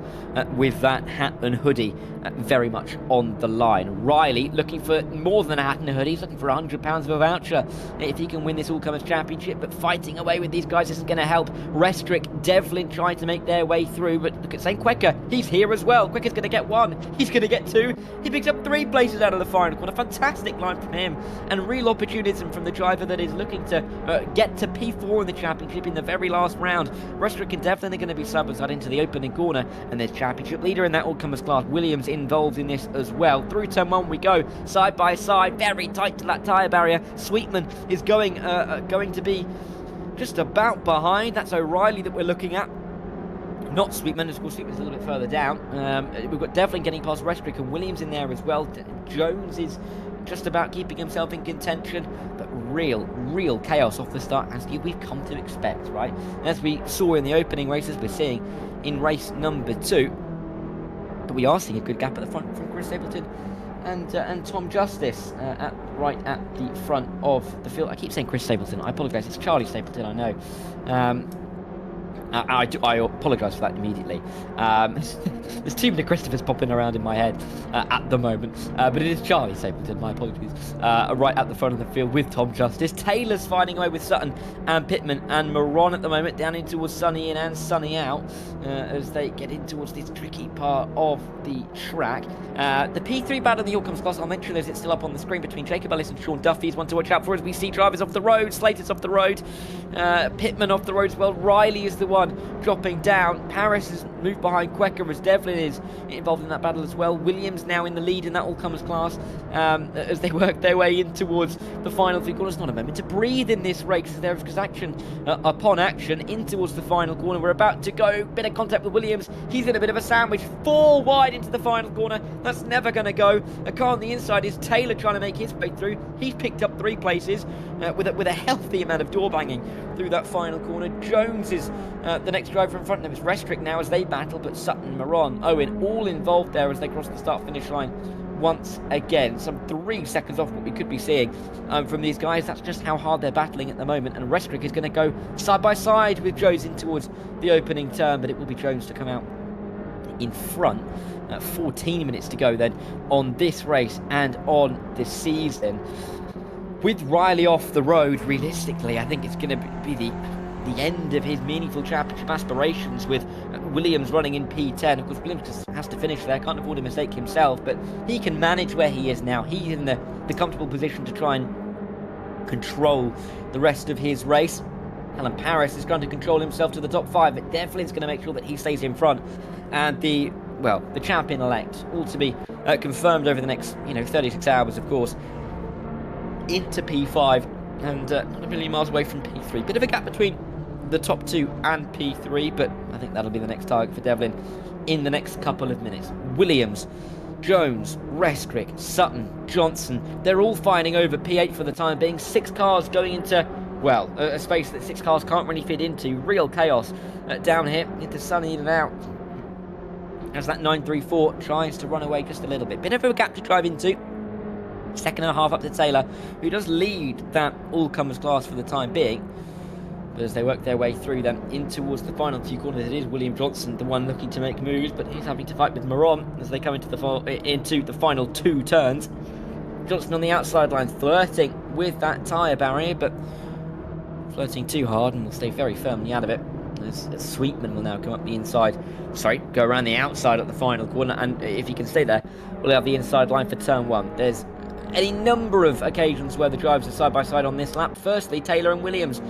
with that hat and hoodie very much on the line. Riley looking for more than a hat and a hoodie. He's looking for £100 of a voucher if he can win this all-comers championship, but fighting away with these guys isn't going to help. Restrick, Devlin trying to make their way through, but look at St. Quecker. He's here as well. Quecker's going to get 1. He's going to get 2. He picks up 3 places out of the final corner. Fantastic line from him, and real opportunism from the driver that is looking to get to P4 in the championship in the very last round. Restrick and Devlin are going to be side into the opening corner, and there's championship leader in that all-comers class, Williams, involved in this as well. Through turn 1 we go, side by side, very tight to that tyre barrier. Sweetman is going to be just about behind. That's O'Reilly that we're looking at, not Sweetman. Of course, Sweetman's a little bit further down. We've got Devlin getting past Restrick and Williams in there as well. Jones is just about keeping himself in contention, but real chaos off the start, as we've come to expect, right? As we saw in the opening races, we're seeing in race number 2, but we are seeing a good gap at the front from Chris Stapleton and Tom Justice right at the front of the field. I keep saying Chris Stapleton, I apologise, it's Charlie Stapleton, I know. I apologise for that immediately. There's too many Christophers popping around in my head at the moment. But it is Charlie Stapleton, my apologies. Right at the front of the field with Tom Justice. Taylor's fighting away with Sutton and Pittman and Moron at the moment, down in towards Sunny in and Sunny out, as they get in towards this tricky part of the track. The P3 battle in the York comes class, I'll mention those, it's still up on the screen, between Jacob Ellis and Sean Duffy is one to watch out for as we see drivers off the road. Slater's off the road, Pittman off the road as well. Riley is the one dropping down. Paris has moved behind Quecker as Devlin is involved in that battle as well. Williams now in the lead in that all-comers class as they work their way in towards the final three corners. Not a moment to breathe in this race as there is action upon action in towards the final corner. We're about to go. Bit of contact with Williams. He's in a bit of a sandwich. 4 wide into the final corner. That's never going to go. A car on the inside is Taylor trying to make his way through. He's picked up 3 places with a healthy amount of door banging through that final corner. Jones is the next driver in front of him. It's Restrick now as they battle, but Sutton, Moron, Owen all involved there as they cross the start-finish line once again. Some 3 seconds off what we could be seeing from these guys. That's just how hard they're battling at the moment, and Restrick is going to go side by side with Jones in towards the opening turn, but it will be Jones to come out in front. 14 minutes to go then on this race and on this season. With Riley off the road, realistically, I think it's going to be the end of his meaningful championship aspirations, with Williams running in P10. Of course, Williams just has to finish there, can't afford a mistake himself, but he can manage where he is now. He's in the comfortable position to try and control the rest of his race. Alan Paris is going to control himself to the top 5, but Devlin's going to make sure that he stays in front. And the champion-elect, all to be confirmed over the next 36 hours, of course, into P5 and not a million miles away from P3. Bit of a gap between the top 2 and P3, but I think that'll be the next target for Devlin in the next couple of minutes. Williams, Jones, Restrick, Sutton, Johnson, they're all fighting over P8 for the time being. 6 cars going into, well, a space that 6 cars can't really fit into. Real chaos down here into Sunny in and out as that 934 tries to run away just a little bit. Bit of a gap to drive into. 2.5 up to Taylor, who does lead that all-comers class for the time being. But as they work their way through them in towards the final 2 corners, it is William Johnson, the one looking to make moves, but he's having to fight with Moron as they come into the final 2 turns. Johnson on the outside line, flirting with that tyre barrier, but flirting too hard and will stay very firmly out of it. As Sweetman will now come up the inside, go around the outside at the final corner, and if he can stay there, we'll have the inside line for turn 1. There's any number of occasions where the drivers are side by side on this lap. Firstly, Taylor and Williams.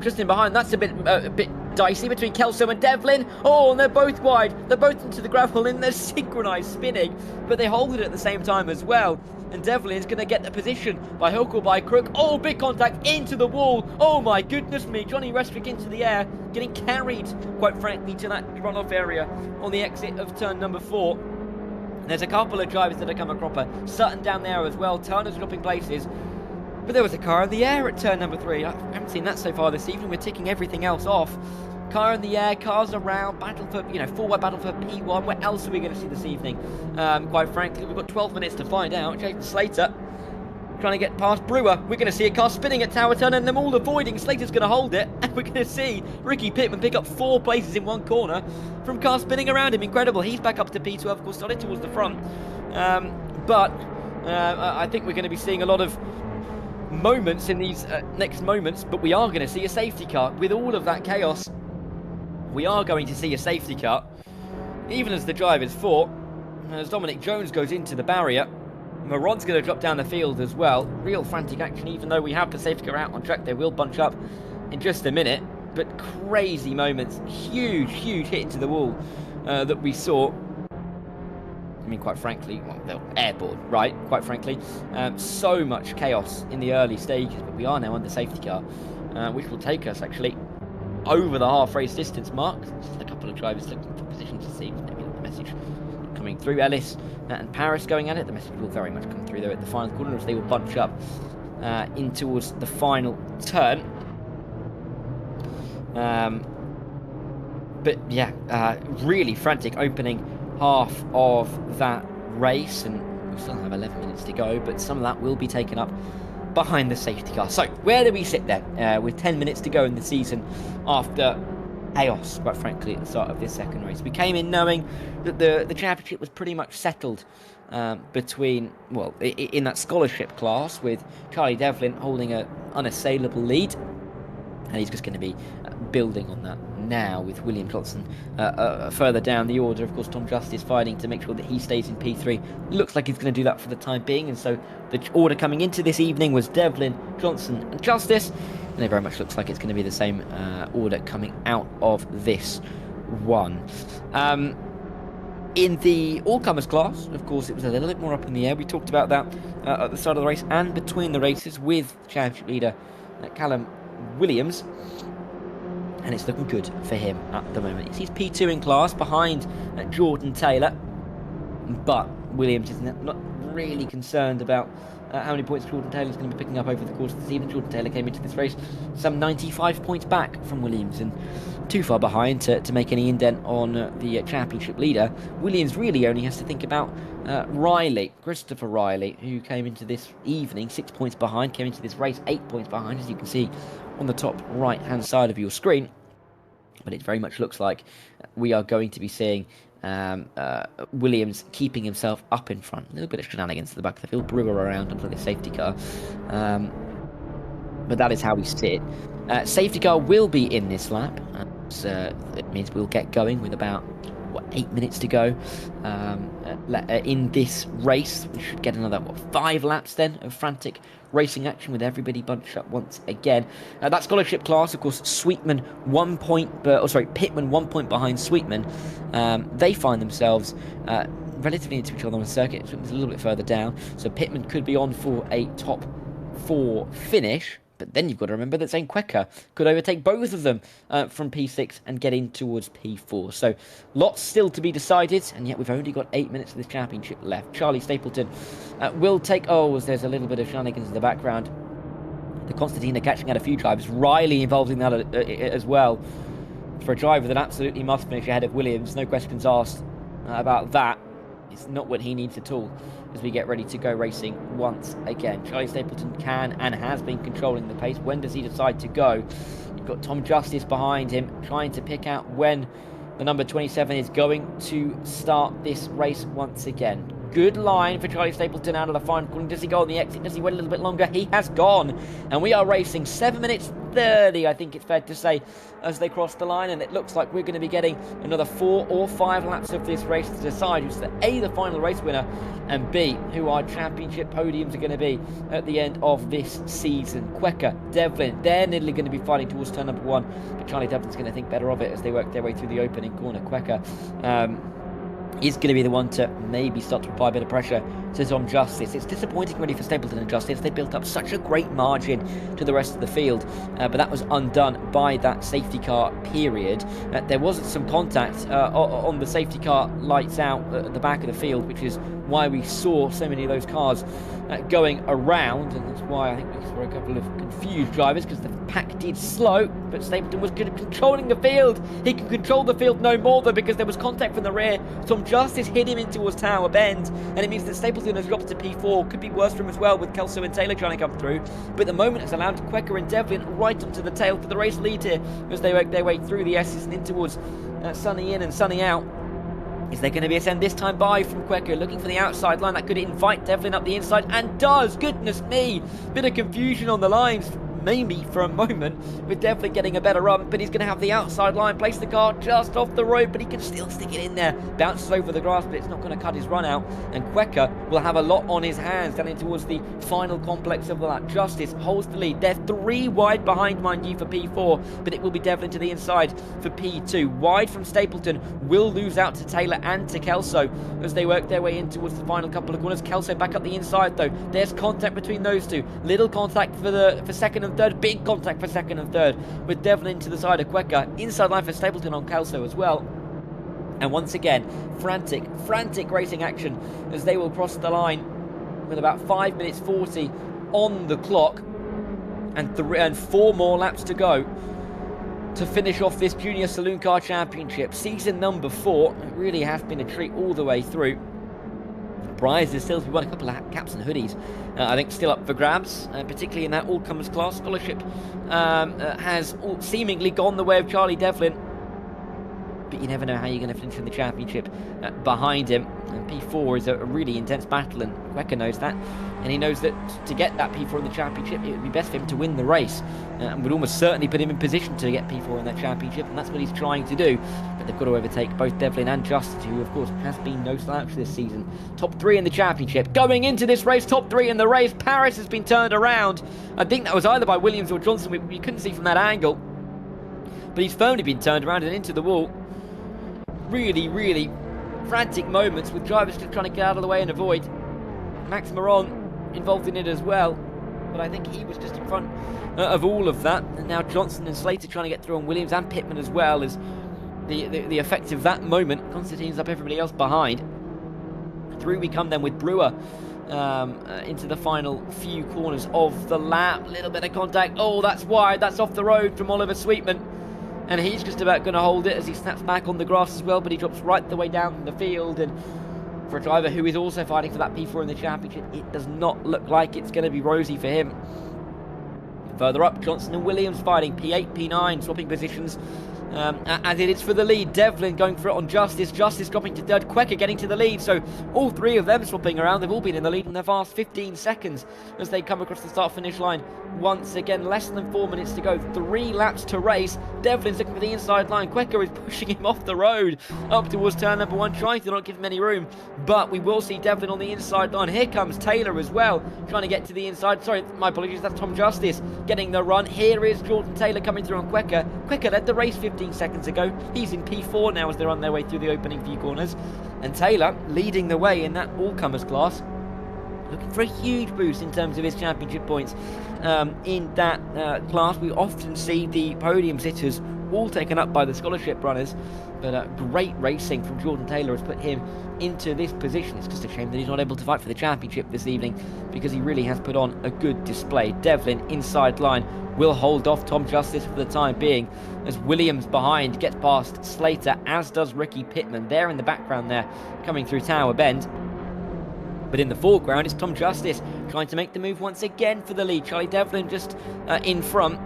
Just in behind. That's a bit dicey between Kelso and Devlin. And they're both wide. They're both into the gravel and they're synchronised spinning, but they hold it at the same time as well. And Devlin is going to get the position by hook or by crook. Big contact into the wall. Oh my goodness me. Johnny Restrick into the air, getting carried, quite frankly, to that runoff area on the exit of turn number 4. There's a couple of drivers that have come a cropper. Sutton down there as well. Turner's dropping places. But there was a car in the air at turn number 3. I haven't seen that so far this evening. We're ticking everything else off. Car in the air, cars around, battle for, forward battle for P1. Where else are we going to see this evening? Quite frankly, we've got 12 minutes to find out. Jason Slater trying to get past Brewer. We're going to see a car spinning at Tower Turn and them all avoiding. Slater's going to hold it. And we're going to see Ricky Pittman pick up 4 places in one corner from cars spinning around him. Incredible. He's back up to P12, of course, started towards the front. But I think we're going to be seeing a lot of moments in these next moments. But we are going to see a safety car. With all of that chaos, we are going to see a safety car. Even as the drivers fought, as Dominic Jones goes into the barrier, Moron's going to drop down the field as well. Real frantic action. Even though we have the safety car out on track, they will bunch up in just a minute. But crazy moments. Huge hit into the wall that we saw. I mean, quite frankly, they're airborne, right? Quite frankly. So much chaos in the early stages, but we are now under safety car, which will take us, actually, over the half-race distance mark. Just a couple of drivers looking for positions to see. Maybe the message coming through. Ellis and Paris going at it. The message will very much come through there at the final corner as they will bunch up in towards the final turn. But yeah, really frantic opening half of that race, and we still have 11 minutes to go, but some of that will be taken up behind the safety car. So where do we sit then with 10 minutes to go in the season after chaos, quite frankly, at the start of this second race. We came in knowing that the championship was pretty much settled between, well, in that scholarship class, with Charlie Devlin holding an unassailable lead. And he's just going to be building on that now with William Johnson further down the order. Of course, Tom Justice fighting to make sure that he stays in P3. Looks like he's going to do that for the time being. And so the order coming into this evening was Devlin, Johnson and Justice. And it very much looks like it's going to be the same order coming out of this one. In the all-comers class, of course, it was a little bit more up in the air. We talked about that at the start of the race and between the races with championship leader Callum Williams, and it's looking good for him at the moment. He's P2 in class behind Jordan Taylor, but Williams is not really concerned about how many points Jordan Taylor is going to be picking up over the course of the season. Jordan Taylor came into this race some 95 points back from Williams and too far behind to make any indent on the championship leader. Williams really only has to think about Christopher Riley, who came into this evening 6 points behind, came into this race 8 points behind, as you can see on the top right hand side of your screen. But it very much looks like we are going to be seeing Williams keeping himself up in front. A little bit of shenanigans at the back of the field, Brewer around onto the safety car, but that is how we sit. Safety car will be in this lap, so it means we'll get going with about 8 minutes to go in this race. We should get another 5 laps then of frantic racing action with everybody bunched up once again. That scholarship class, of course, Pitman 1 point behind Sweetman. They find themselves relatively into each other on the circuit. Sweetman's a little bit further down, so Pitman could be on for a top 4 finish. But then you've got to remember that Zane Quecker could overtake both of them from P6 and get in towards P4. So lots still to be decided, and yet we've only got 8 minutes of this championship left. Charlie Stapleton will take... Oh, there's a little bit of shenanigans in the background. The Constantina catching out a few drivers. Riley involved in that as well. For a driver that absolutely must finish ahead of Williams, no questions asked about that. It's not what he needs at all as we get ready to go racing once again. Charlie Stapleton can and has been controlling the pace. When does he decide to go? You've got Tom Justice behind him trying to pick out when the number 27 is going to start this race once again. Good line for Charlie Stapleton out of the final corner. Does he go on the exit? Does he wait a little bit longer? He has gone. And we are racing 7 minutes 30, I think it's fair to say, as they cross the line. And it looks like we're going to be getting another 4 or 5 laps of this race to decide who's the final race winner, and B, who our championship podiums are going to be at the end of this season. Quecker, Devlin, they're nearly going to be fighting towards turn number 1. But Charlie Devlin's going to think better of it as they work their way through the opening corner. Quecker is going to be the one to maybe start to apply a bit of pressure to Tom Justice. It's disappointing really for Stapleton and Justice. They built up such a great margin to the rest of the field, but that was undone by that safety car period. There was some contact on the safety car lights out at the back of the field, which is why we saw so many of those cars going around, and that's why I think we saw a couple of confused drivers, because the pack did slow, but Stapleton was good at controlling the field. He can control the field no more though, because there was contact from the rear. Tom Justice hit him in towards Tower Bend, and it means that Stapleton has dropped to P4. Could be worse for him as well, with Kelso and Taylor trying to come through, but at the moment it's allowed Quecker and Devlin right onto the tail for the race lead here as they work their way through the S's and in towards Sunny in and Sunny out. Is there going to be a send this time by from Quecker, looking for the outside line? That could invite Devlin up the inside, and does. Goodness me, bit of confusion on the lines, maybe for a moment, with Devlin getting a better run, but he's going to have the outside line, place the car just off the road, but he can still stick it in there. Bounces over the grass, but it's not going to cut his run out, and Quecker will have a lot on his hands down in towards the final complex of the lap. Justice holds the lead. They're 3 wide behind, mind you, for P4, but it will be Devlin to the inside for P2. Wide from Stapleton, will lose out to Taylor and to Kelso as they work their way in towards the final couple of corners. Kelso back up the inside though. There's contact between those two. Little contact for second and third. Big contact for second and third, with Devlin to the side of Quecker. Inside line for Stapleton on Kelso as well. And once again, frantic racing action as they will cross the line with about 5 minutes 40 on the clock, and 4 more laps to go to finish off this Junior Saloon Car Championship. Season number 4. It really has been a treat all the way through. Prizes still to be won, a couple of caps and hoodies, I think, still up for grabs, particularly in that all-comers class. Scholarship has seemingly gone the way of Charlie Devlin, but you never know how you're going to finish in the championship behind him. And P4 is a really intense battle, and Quecker knows that. And he knows that to get that P4 in the championship, it would be best for him to win the race, and would almost certainly put him in position to get P4 in that championship, and that's what he's trying to do. But they've got to overtake both Devlin and Justice, who of course has been no slouch this season. Top 3 in the championship. Going into this race, top 3 in the race. Paris has been turned around. I think that was either by Williams or Johnson. We couldn't see from that angle, but he's firmly been turned around and into the wall. Really, really frantic moments with drivers just trying to get out of the way and avoid. Max Moron involved in it as well, but I think he was just in front of all of that. And now Johnson and Slater trying to get through on Williams and Pittman as well, as the effect of that moment. Constantine's up everybody else behind. Through we come then with Brewer into the final few corners of the lap. Little bit of contact. Oh, that's wide. That's off the road from Oliver Sweetman. And he's just about going to hold it as he snaps back on the grass as well, but he drops right the way down the field. And for a driver who is also fighting for that P4 in the championship, it does not look like it's going to be rosy for him. Further up, Johnson and Williams fighting P8, P9, swapping positions. As it is for the lead. Devlin going for it on Justice. Justice dropping to third. Quecker getting to the lead. So all 3 of them swapping around. They've all been in the lead in the last 15 seconds as they come across the start-finish line. Once again, less than 4 minutes to go. 3 laps to race. Devlin's looking for the inside line. Quecker is pushing him off the road up towards turn number 1, trying to not give him any room. But we will see Devlin on the inside line. Here comes Taylor as well, trying to get to the inside. Sorry, my apologies. That's Tom Justice getting the run. Here is Jordan Taylor coming through on Quecker. Quecker led the race 15 seconds ago. He's in P4 now as they're on their way through the opening few corners. And Taylor leading the way in that all-comers class, looking for a huge boost in terms of his championship points. In that class, we often see the podium sitters all taken up by the scholarship runners, but great racing from Jordan Taylor has put him into this position. It's just a shame that he's not able to fight for the championship this evening, because he really has put on a good display. Devlin inside line will hold off Tom Justice for the time being, as Williams behind gets past Slater, as does Ricky Pittman. They're in the background there, coming through Tower Bend. But in the foreground is Tom Justice trying to make the move once again for the lead. Charlie Devlin just in front,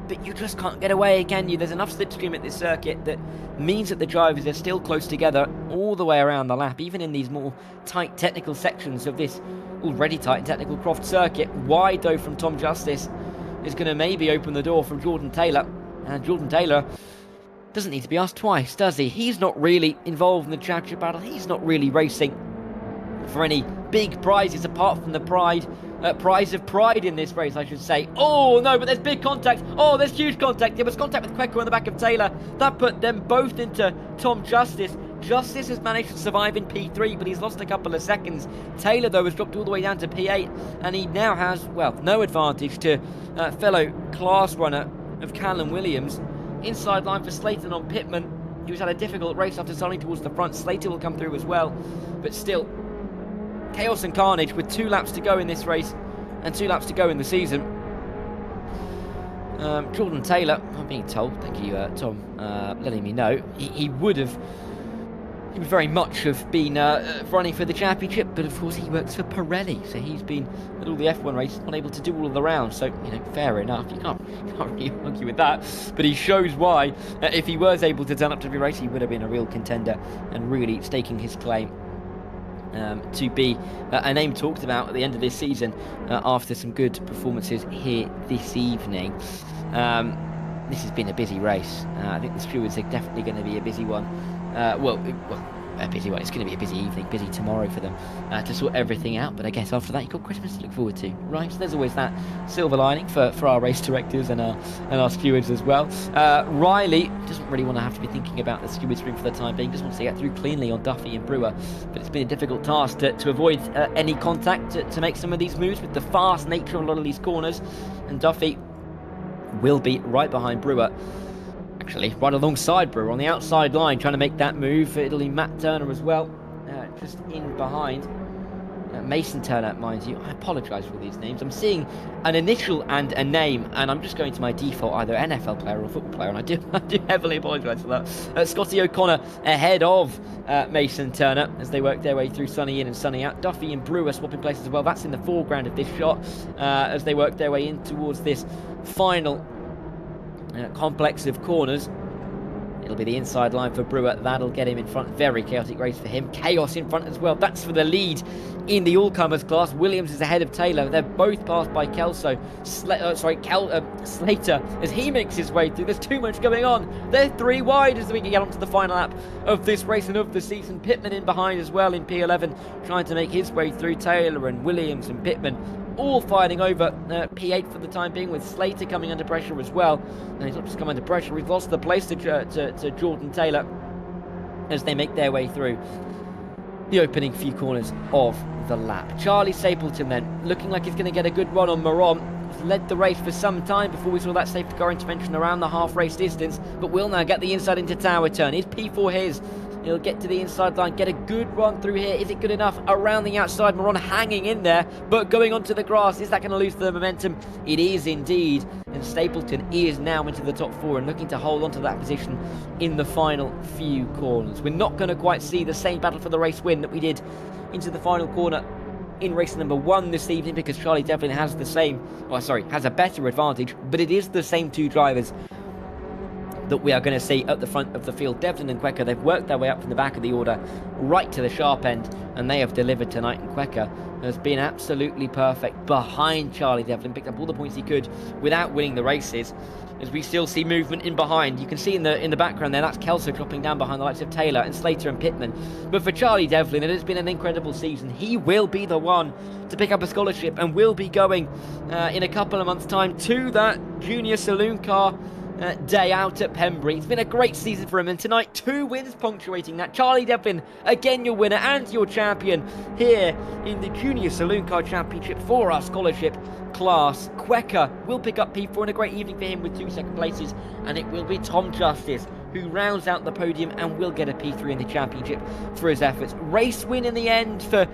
but you just can't get away, can you? There's enough slipstream at this circuit that means that the drivers are still close together all the way around the lap, even in these more tight technical sections of this already tight and technical Croft circuit. Wide though from Tom Justice is going to maybe open the door from Jordan Taylor, and Jordan Taylor doesn't need to be asked twice, does he? He's not really involved in the championship battle. He's not really racing for any big prizes apart from the prize of pride in this race, I should say. Oh no, but there's big contact. Oh, there's huge contact. There was contact with Quecker on the back of Taylor. That put them both into Tom Justice. Justice has managed to survive in P3, but he's lost a couple of seconds. Taylor, though, has dropped all the way down to P8, and he now has, well, no advantage to fellow class runner of Callum Williams. Inside line for Slater on Pittman, who's had a difficult race after starting towards the front. Slater will come through as well, but still, chaos and carnage with 2 laps to go in this race and 2 laps to go in the season. Jordan Taylor, I'm being told, thank you Tom letting me know, he would very much have been running for the championship, but of course he works for Pirelli, so he's been at all the F1 races, not able to do all of the rounds, so, you know, fair enough, you can't really argue with that, but he shows why, if he was able to turn up to every race, he would have been a real contender and really staking his claim to be a name talked about at the end of this season after some good performances here this evening. This has been a busy race. I think the stewards are definitely going to be a busy one. A busy one. It's going to be a busy evening, busy tomorrow for them to sort everything out. But I guess after that, you've got Christmas to look forward to, right? So there's always that silver lining for our race directors and our stewards as well. Riley doesn't really want to have to be thinking about the stewards room for the time being. Just wants to get through cleanly on Duffy and Brewer. But it's been a difficult task to avoid any contact to make some of these moves with the fast nature of a lot of these corners. And Duffy will be right behind Brewer. Actually, right alongside Brewer on the outside line, trying to make that move. It'll be Matt Turner as well, just in behind. Mason Turner, mind you. I apologise for all these names. I'm seeing an initial and a name, and I'm just going to my default, either NFL player or football player, and I do heavily apologise for that. Scotty O'Connor ahead of Mason Turner as they work their way through Sunny in and Sunny out. Duffy and Brewer swapping places as well. That's in the foreground of this shot as they work their way in towards this final complex of corners. It'll be the inside line for Brewer. That'll get him in front. Very chaotic race for him. Chaos in front as well. That's for the lead in the all-comers class. Williams is ahead of Taylor. They're both passed by Kelso. Slater as he makes his way through. There's too much going on. They're 3 wide as we can get onto the final lap of this race and of the season. Pittman in behind as well in P11, trying to make his way through. Taylor and Williams and Pittman all fighting over P8 for the time being, with Slater coming under pressure as well. And he's not just come under pressure, he's lost the place to Jordan Taylor as they make their way through the opening few corners of the lap. Charlie Stapleton then, looking like he's going to get a good run on Moron. He's led the race for some time before we saw that safety car intervention around the half race distance, but will now get the inside into Tower Turn. Is P4 his? He'll get to the inside line, get a good run through here. Is it good enough? Around the outside, Moron hanging in there, but going onto the grass. Is that going to lose the momentum? It is indeed. And Stapleton is now into the top 4 and looking to hold on to that position in the final few corners. We're not going to quite see the same battle for the race win that we did into the final corner in race number 1 this evening, because Charlie Devlin has has a better advantage, but it is the same 2 drivers that we are going to see at the front of the field. Devlin and Quecker, they've worked their way up from the back of the order right to the sharp end, and they have delivered tonight. And Quecker has been absolutely perfect behind Charlie Devlin, picked up all the points he could without winning the races. As we still see movement in behind, you can see in the background there, that's Kelso dropping down behind the likes of Taylor and Slater and Pittman. But for Charlie Devlin, it has been an incredible season. He will be the one to pick up a scholarship and will be going in a couple of months' time to that Junior Saloon Car day out at Pembrey. It's been a great season for him, and tonight 2 wins punctuating that. Charlie Devlin, again your winner and your champion here in the Junior Saloon Car Championship for our scholarship class. Quecker will pick up P4 in a great evening for him with 2 second places, and it will be Tom Justice who rounds out the podium and will get a P3 in the championship for his efforts. Race win in the end for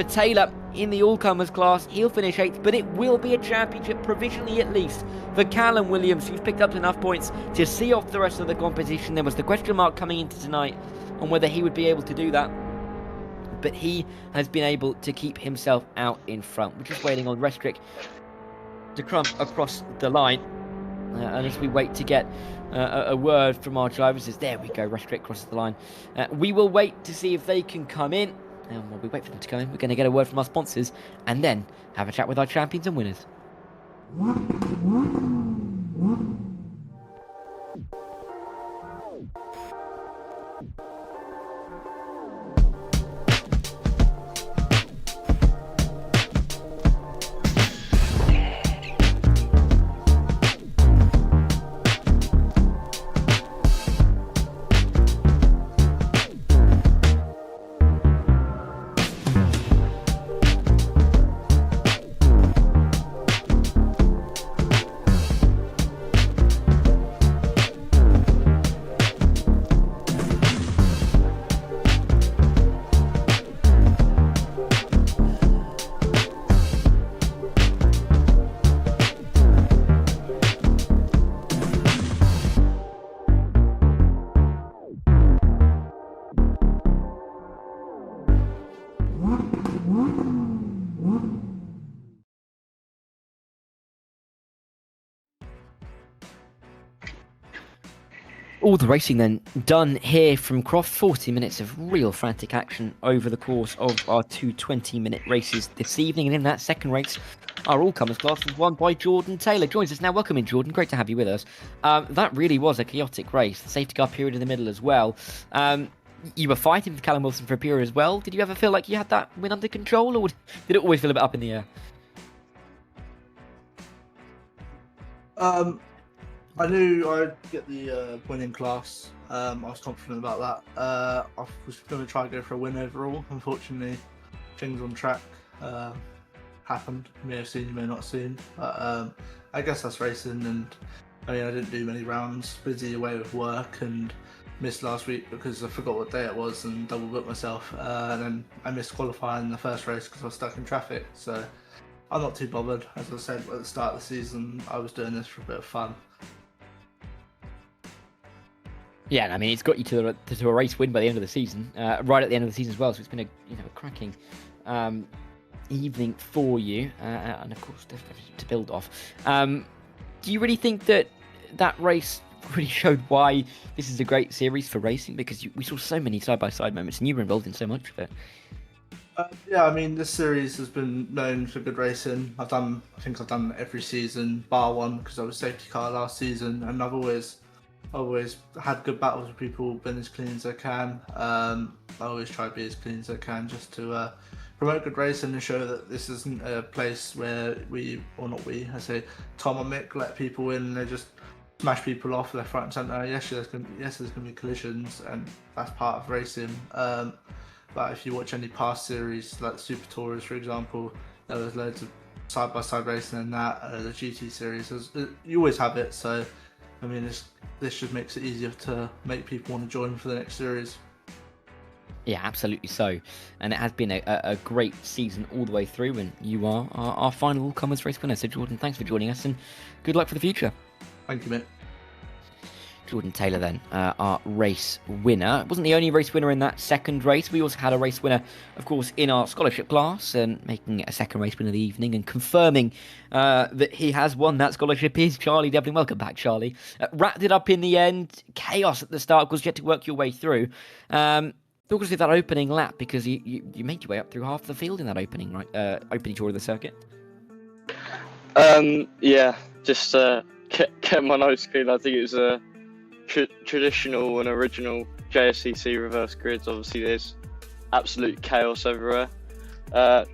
Taylor in the all-comers class. He'll finish 8th, but it will be a championship, provisionally at least, for Callum Williams, who's picked up enough points to see off the rest of the competition. There was the question mark coming into tonight on whether he would be able to do that, but he has been able to keep himself out in front. We're just waiting on Restrick to come across the line. And as we wait to get a word from our drivers, there we go, Restrick crosses the line. We will wait to see if they can come in. And while we wait for them to come in, we're going to get a word from our sponsors and then have a chat with our champions and winners. All the racing then done here from Croft. 40 minutes of real frantic action over the course of our 2 20-minute races this evening. And in that second race, our all-comers class was won by Jordan Taylor. Joins us now. Welcome in, Jordan. Great to have you with us. That really was a chaotic race. The safety car period in the middle as well. You were fighting with Callum Wilson for a period as well. Did you ever feel like you had that win under control, or did it always feel a bit up in the air? I knew I'd get the winning class. I was confident about that. I was going to try and go for a win overall. Unfortunately, things on track happened. You may have seen, you may not have seen. But I guess that's racing, and I didn't do many rounds. Busy away with work and missed last week because I forgot what day it was and double booked myself. And then I missed qualifying the first race because I was stuck in traffic. So I'm not too bothered. As I said at the start of the season, I was doing this for a bit of fun. Yeah, I mean, it's got you to a race win by the end of the season, right at the end of the season as well. So it's been a cracking evening for you, and of course to build off. Do you really think that race really showed why this is a great series for racing, because we saw so many side-by-side moments, and you were involved in so much of it. Yeah, I mean, this series has been known for good racing. I think I've done every season bar one, because I was safety car last season, and I've always had good battles with people, been as clean as I can. I always try to be as clean as I can, just to promote good racing and show that this isn't a place where I say Tom and Mick let people in and they just smash people off left, right and centre. Yes, there's going to be collisions, and that's part of racing. But if you watch any past series, like Super Tourers, for example, there was loads of side-by-side racing in that. The GT series, you always have it. So, I mean, this just makes it easier to make people want to join for the next series. Yeah, absolutely so. And it has been a great season all the way through, and you are our final all-comers race winner. So, Jordan, thanks for joining us, and good luck for the future. Thank you, mate. Jordan Taylor then, our race winner. Wasn't the only race winner in that second race. We also had a race winner, of course, in our scholarship class, and making a second race winner of the evening and confirming that he has won that scholarship is Charlie Devlin. Welcome back, Charlie. Wrapped it up in the end. Chaos at the start, because you had to work your way through. Talk us through that opening lap, because you made your way up through half the field in that opening tour of the circuit. Yeah, just kept my nose clean. I think it was a traditional and original JSCC reverse grids. Obviously, there's absolute chaos everywhere.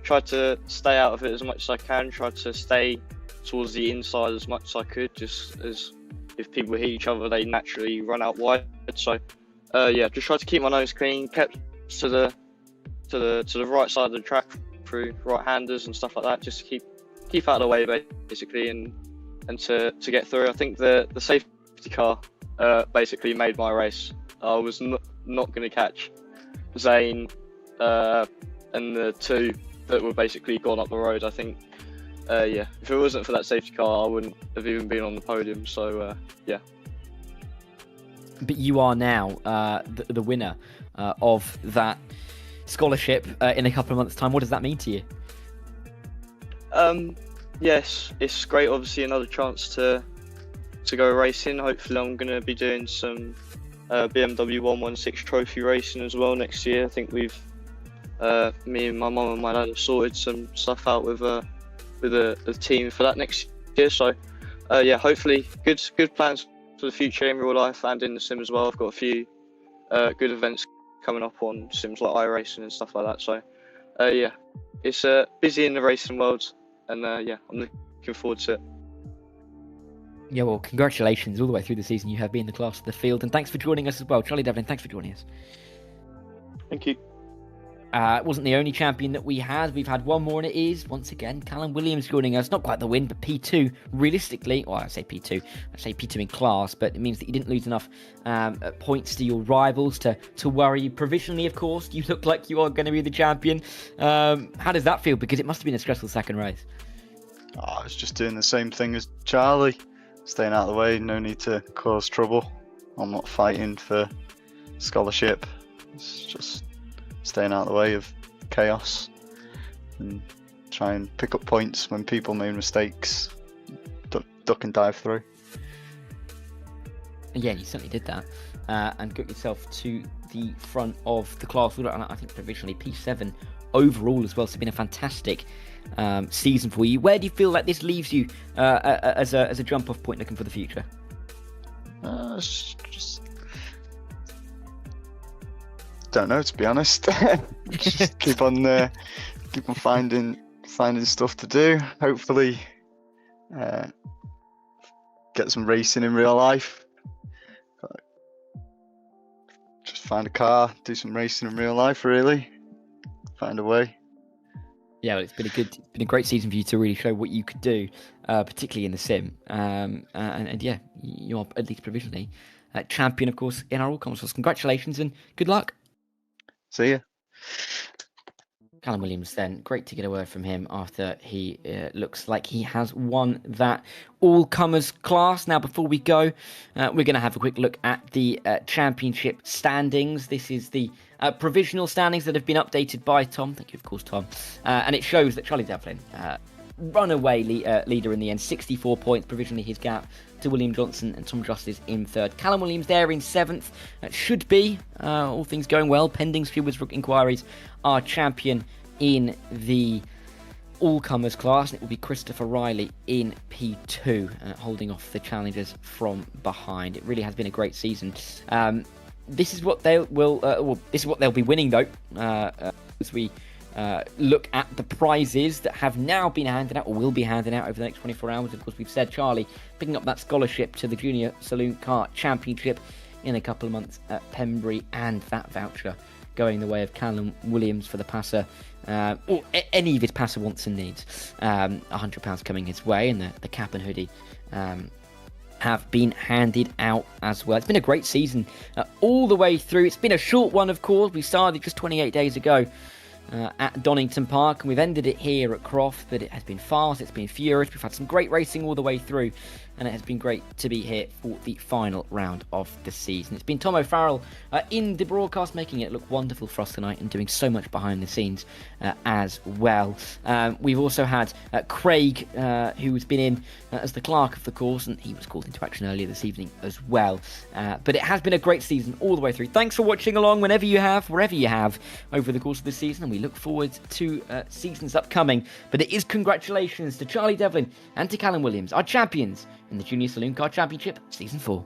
Tried to stay out of it as much as I can. Tried to stay towards the inside as much as I could, just as if people hit each other, they naturally run out wide. So, yeah, just tried to keep my nose clean. Kept to the right side of the track through right-handers and stuff like that, just to keep out of the way basically, and to get through. I think the safety car basically made my race. I was not going to catch Zane and the two that were basically gone up the road. I think, yeah, if it wasn't for that safety car, I wouldn't have even been on the podium. So, yeah. But you are now the winner of that scholarship in a couple of months' time. What does that mean to you? Yes, it's great. Obviously, another chance to go racing. Hopefully, I'm going to be doing some BMW 116 trophy racing as well next year. I think we've me and my mum and my dad have sorted some stuff out with a team for that next year. So, yeah, hopefully, good plans for the future in real life and in the sim as well. I've got a few good events coming up on sims like iRacing and stuff like that. So, yeah, it's busy in the racing world, and yeah, I'm looking forward to it. Yeah, well, congratulations all the way through the season. You have been the class of the field, and thanks for joining us as well. Charlie Devlin, thanks for joining us. Thank you. It wasn't the only champion that we had. We've had one more, and it is, once again, Callum Williams joining us. Not quite the win, but P2, realistically. Well, I say P2 in class, but it means that you didn't lose enough points to your rivals to worry you. Provisionally, of course, you look like you are going to be the champion. How does that feel? Because it must have been a stressful second race. I was just doing the same thing as Charlie. Staying out of the way, no need to cause trouble. I'm not fighting for scholarship. It's just staying out of the way of chaos and try and pick up points when people make mistakes. Duck and dive through. Yeah, you certainly did that, and got yourself to the front of the class. And I think provisionally P7 overall as well. So it's been a fantastic season for you. Where do you feel like this leaves you as a jump-off point looking for the future? Just don't know, to be honest. Just keep on finding stuff to do. Hopefully, get some racing in real life. Just find a car, do some racing in real life. Really, find a way. Yeah, well, it's been a great season for you to really show what you could do, particularly in the sim. And yeah, you are at least provisionally champion, of course, in our all-comers. So congratulations and good luck. See ya. Callum Williams then, great to get a word from him after he looks like he has won that all-comers class. Now, before we go, we're going to have a quick look at the championship standings. This is the provisional standings that have been updated by Tom. Thank you, of course, Tom. And it shows that Charlie Devlin runaway leader in the end, 64 points, provisionally his gap to William Johnson and Tom Justice in third. Callum Williams there in seventh. Should be, all things going well, pending stewards inquiries, our champion in the all-comers class, and it will be Christopher Riley in P2, holding off the challengers from behind. It really has been a great season. This is what they will. This is what they'll be winning, though, as we look at the prizes that have now been handed out, or will be handed out over the next 24 hours. Of course, we've said Charlie picking up that scholarship to the Junior Saloon Car Championship in a couple of months at Pembury, and that voucher going the way of Callum Williams for the PASR, or any of his PASR wants and needs. £100 coming his way, and the cap and hoodie have been handed out as well. It's been a great season all the way through. It's been a short one, of course. We started just 28 days ago at Donington Park, and we've ended it here at Croft, but it has been fast, it's been furious. We've had some great racing all the way through, and it has been great to be here for the final round of the season. It's been Tom O'Farrell in the broadcast, making it look wonderful for us tonight and doing so much behind the scenes as well. We've also had Craig, who's been in as the clerk of the course, and he was called into action earlier this evening as well. But it has been a great season all the way through. Thanks for watching along whenever you have, wherever you have, over the course of the season, and we look forward to seasons upcoming. But it is congratulations to Charlie Devlin and to Callum Williams, our champions in the Junior Saloon Car Championship Season 4.